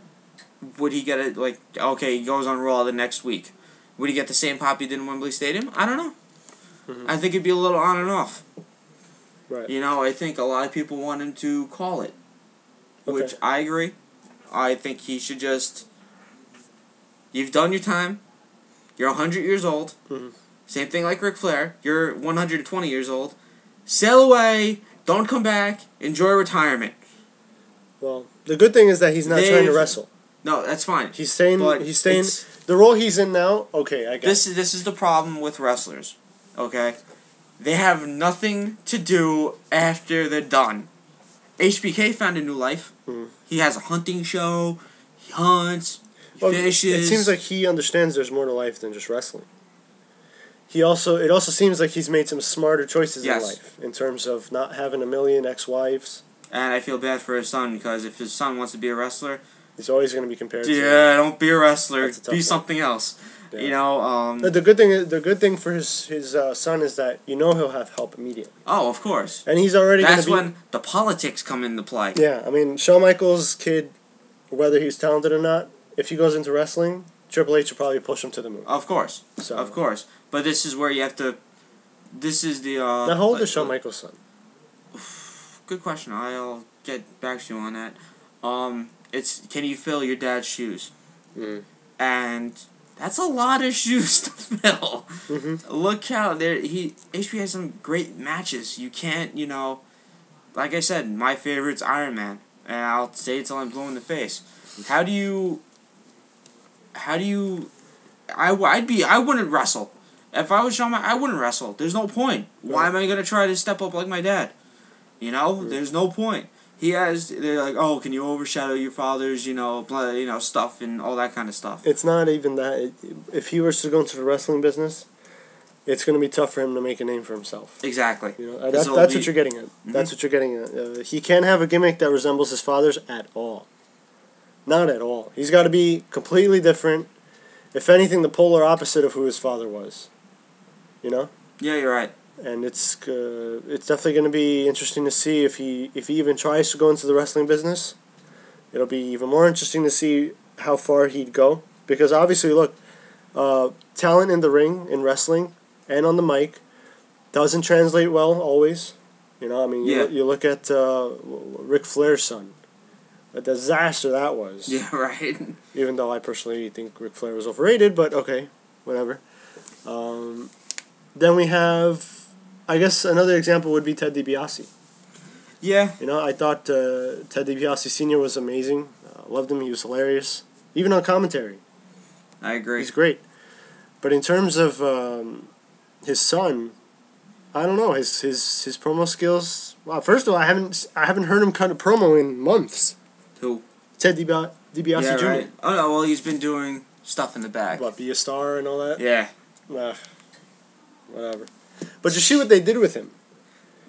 would he get it? Like, okay, he goes on Raw the next week. Would he get the same pop he did in Wembley Stadium? I don't know. I think it'd be a little on and off. Right. You know, I think a lot of people want him to call it, which I agree. I think he should just. You've done your time. You're 100 years old. Same thing like Ric Flair. You're 120 years old. Sail away. Don't come back. Enjoy retirement. Well, the good thing is that he's not trying to wrestle. No, that's fine. He's staying. The role he's in now. Okay, I guess. This is the problem with wrestlers. Okay, they have nothing to do after they're done. HBK found a new life. He has a hunting show. He hunts. He fishes. It seems like he understands there's more to life than just wrestling. It also seems like he's made some smarter choices in life in terms of not having a million ex-wives. And I feel bad for his son because if his son wants to be a wrestler, he's always going to be compared to. Yeah, don't be a wrestler. Be one. something else. Yeah. You know. The good thing for his son is that he'll have help immediately. Oh, of course. And he's already. That's when the politics come into play. Yeah, I mean, Shawn Michaels' kid, whether he's talented or not, if he goes into wrestling, Triple H will probably push him to the moon. Of course. So. Of course. But this is where you have to. This is the. Now, how old is Shawn Michaels' son? Good question. I'll get back to you on that. It's can you fill your dad's shoes? And that's a lot of shoes to fill. Look how HP has some great matches. You can't, like I said, my favorite's Iron Man, and I'll say it till I'm blue in the face. I wouldn't wrestle. If I was Shawn, I wouldn't wrestle. There's no point. Why am I gonna try to step up like my dad? There's no point. They're like, oh, can you overshadow your father's, stuff and all that kind of stuff. It's not even that. If he was to go into the wrestling business, it's going to be tough for him to make a name for himself. Exactly. That's what you're getting at. That's what you're getting at. He can't have a gimmick that resembles his father's at all. Not at all. He's got to be completely different. If anything, the polar opposite of who his father was. Yeah, you're right. And it's definitely going to be interesting to see if he even tries to go into the wrestling business. It'll be even more interesting to see how far he'd go, because obviously, look, talent in the ring in wrestling and on the mic doesn't translate well always. You look at Ric Flair's son. A disaster that was. Yeah, right. Even though I personally think Ric Flair was overrated, but okay, whatever. Then we have. I guess another example would be Ted DiBiase. Yeah. I thought Ted DiBiase Sr. was amazing. Loved him. He was hilarious. Even on commentary. I agree. He's great. But in terms of his son, I don't know. His promo skills. Well, first of all, I haven't heard him cut a promo in months. Who? Ted DiBiase Jr. Right. Oh no, well he's been doing stuff in the back. What, be a star and all that? Yeah. Whatever. But you see what they did with him.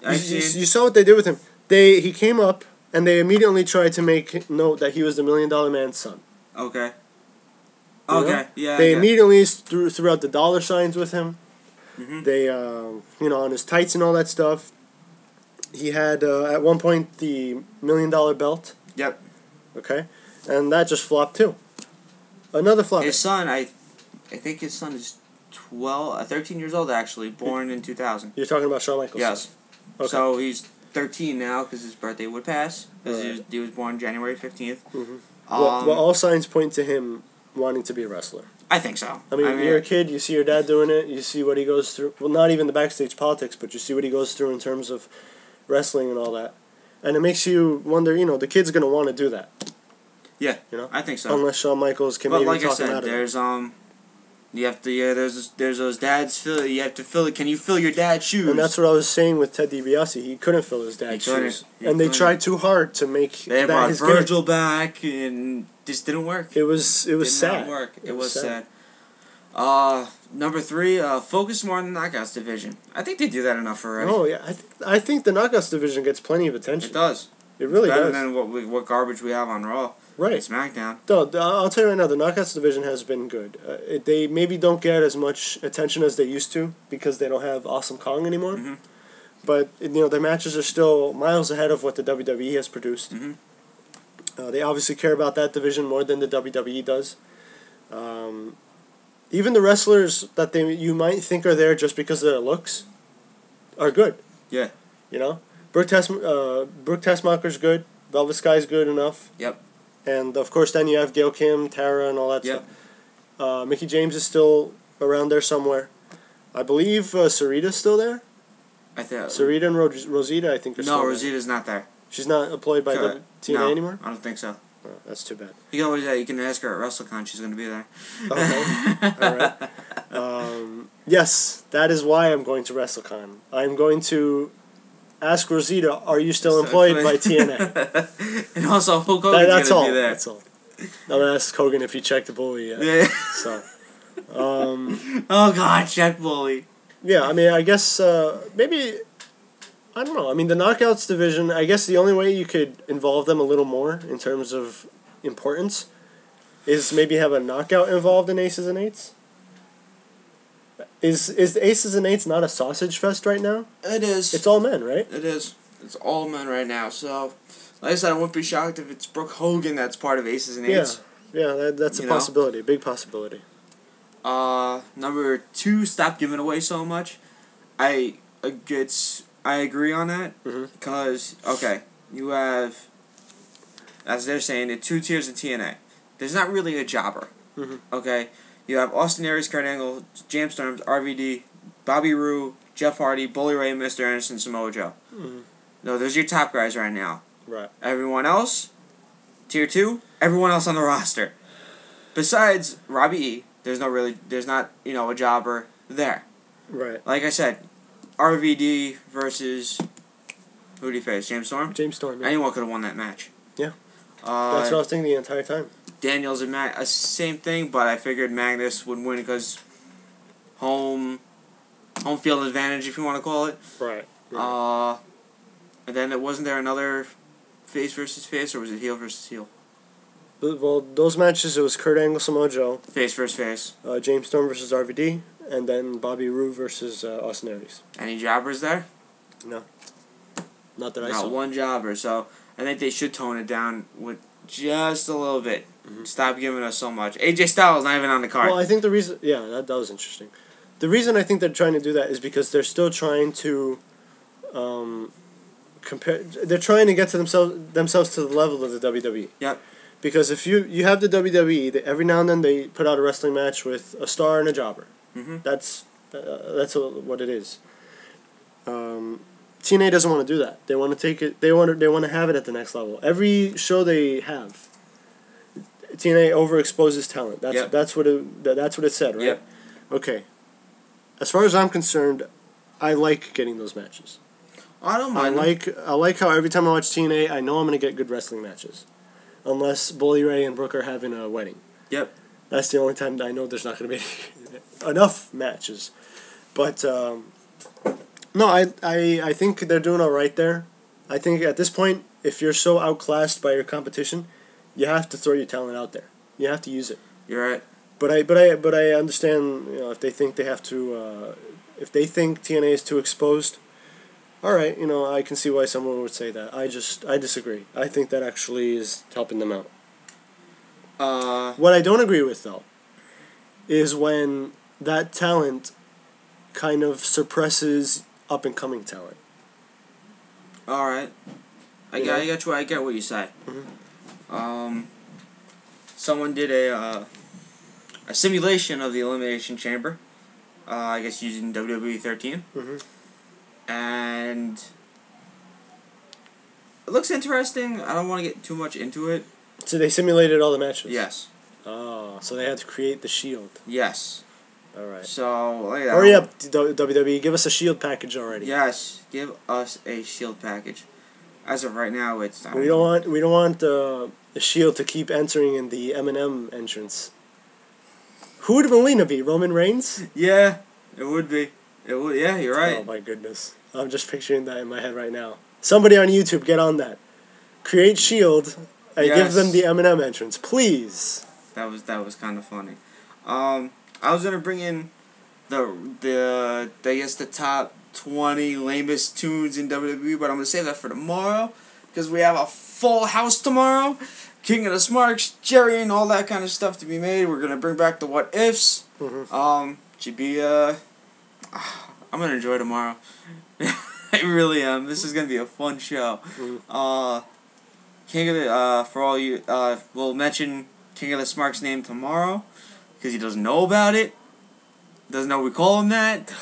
You saw what they did with him. He came up and they immediately tried to make note that he was the $1 Million Man's son. Okay. Okay. Yeah. They immediately threw out the dollar signs with him. They on his tights and all that stuff. He had at one point the $1 Million belt. Yep. Okay, and that just flopped too. Another flop. His son, I think his son is 13 years old actually, born in 2000. You're talking about Shawn Michaels? Yes. Okay. So he's 13 now because his birthday would pass because he was born January 15th. Well, all signs point to him wanting to be a wrestler. I think so. I mean, you're a kid, you see your dad doing it, you see what he goes through. Well, not even the backstage politics, but you see what he goes through in terms of wrestling and all that. And it makes you wonder, the kid's going to want to do that. Yeah, I think so. Unless Shawn Michaels can maybe talk him out of it. But like I said, there's those dads you have to fill it. Can you fill your dad's shoes? And that's what I was saying with Ted DiBiase. He couldn't fill his dad's shoes. They tried too hard to make they brought Virgil back, and this didn't work. It was sad. Not work. It was sad. Number 3, focus more on the Knockouts division. I think they do that enough already. Oh yeah, I think the Knockouts division gets plenty of attention. It does. It really better does. Than what garbage we have on Raw. Right. SmackDown. No, I'll tell you right now, the Knockouts division has been good. They maybe don't get as much attention as they used to because they don't have Awesome Kong anymore. Mm-hmm. But, their matches are still miles ahead of what the WWE has produced. Mm-hmm. They obviously care about that division more than the WWE does. Even the wrestlers that you might think are there just because of their looks are good. Yeah. Brooke Tessmacher's good. Velvet Sky's good enough. Yep. And, of course, then you have Gail Kim, Tara, and all that Yep. stuff. Mickie James is still around there somewhere. I believe Sarita's still there. I think Sarita and Rosita, I think, are still there. No, Rosita's not there. She's not employed by the TNA anymore? I don't think so. Oh, that's too bad. You can ask her at WrestleCon. She's going to be there. Okay. All right. Yes, that is why I'm going to WrestleCon. I'm going to ask Rosita, are you still employed by TNA? And also, Hulk Hogan's going to be there. That's all. I'm going to ask Hogan if he checked the bully yet. Yeah. So. Oh, God, check bully. Yeah, I guess maybe... I don't know. The Knockouts division, I guess the only way you could involve them a little more in terms of importance is maybe have a knockout involved in Aces and Eights. Is the Aces and Eights not a sausage fest right now? It is. It's all men, right? It is. It's all men right now. So, like I said, I wouldn't be shocked if it's Brooke Hogan that's part of Aces and Eights. Yeah, that's a possibility. A big possibility. Number 2, stop giving away so much. I agree on that. Because, okay, you have, as they're saying, the 2 tiers of TNA. There's not really a jobber. Okay? You have Austin Aries, Kurt Angle, James Storms, RVD, Bobby Roode, Jeff Hardy, Bully Ray, Mr. Anderson, Samoa Joe. No, those are your top guys right now. Right. Everyone else, tier 2, everyone else on the roster. Besides Robbie E., there's not, a jobber there. Right. Like I said, RVD versus, who did he face? James Storm? James Storm, yeah. Anyone could have won that match. Yeah. That's what I was thinking the entire time. Daniels and same thing, but I figured Magnus would win because home field advantage, if you want to call it. Right. And then wasn't there another face versus face, or was it heel versus heel? Well, those matches, it was Kurt Angle, Samoa Joe. Face versus face. James Storm versus RVD, and then Bobby Roode versus Austin Aries. Any jobbers there? No. Not that I saw. Not one jobber, so I think they should tone it down with just a little bit. Stop giving us so much. AJ Styles not even on the card. Well, I think the reason... Yeah, that was interesting. The reason I think they're trying to do that is because they're still trying to compare... They're trying to get to themselves to the level of the WWE. Yep. Because if you have the WWE, every now and then they put out a wrestling match with a star and a jobber. That's what it is. TNA doesn't want to do that. They want to take it. They want to have it at the next level. Every show they have, TNA overexposes talent. That's what it said, right? Yep. Okay. As far as I'm concerned, I like getting those matches. I don't mind. I like how every time I watch TNA, I know I'm going to get good wrestling matches. Unless Bully Ray and Brooke are having a wedding. Yep. That's the only time that I know there's not going to be enough matches. But, no, I think they're doing all right there. I think at this point, if you're so outclassed by your competition, you have to throw your talent out there. You have to use it. You're right. But I understand, if they think they have to, if they think TNA is too exposed, all right, I can see why someone would say that. I disagree. I think that actually is helping them out. What I don't agree with, though, is when that talent kind of suppresses up-and-coming talent. All right. I get what you say. Someone did a simulation of the Elimination Chamber, I guess using WWE 13. And it looks interesting. I don't want to get too much into it. So they simulated all the matches? Yes. Oh, so they had to create the Shield. Yes. All right. So, hurry up, WWE. Give us a Shield package already. Yes, give us a Shield package. As of right now, it's... We don't want the Shield to keep entering in the M&M entrance. Who would Melina be? Roman Reigns? Yeah, it would be. It would. Yeah, you're right. Oh my goodness. I'm just picturing that in my head right now. Somebody on YouTube, get on that. Create Shield And Yes. give them the Eminem entrance, please. That was kind of funny. I was gonna bring in the I guess the top 20 lamest tunes in WWE, but I'm gonna save that for tomorrow because we have a full house tomorrow. King of the Smarks, Jerry, and all that kind of stuff to be made. We're gonna bring back the what ifs. Should be I'm gonna enjoy tomorrow. I really am. This is gonna be a fun show. King of the for all you we'll mention King of the Smarks' name tomorrow because he doesn't know about it. Doesn't know we call him that.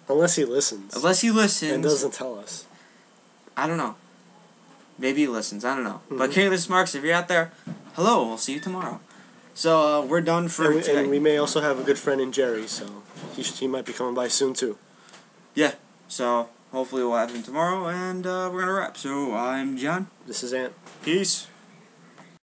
Unless he listens. And doesn't tell us. I don't know. Maybe he listens. I don't know. But King of the Smarks, if you're out there, hello. We'll see you tomorrow. So we're done for today. And we may also have a good friend in Jerry, so he might be coming by soon too. Yeah. So hopefully we'll have him tomorrow, and we're gonna wrap. So I'm John. This is Ant. Peace.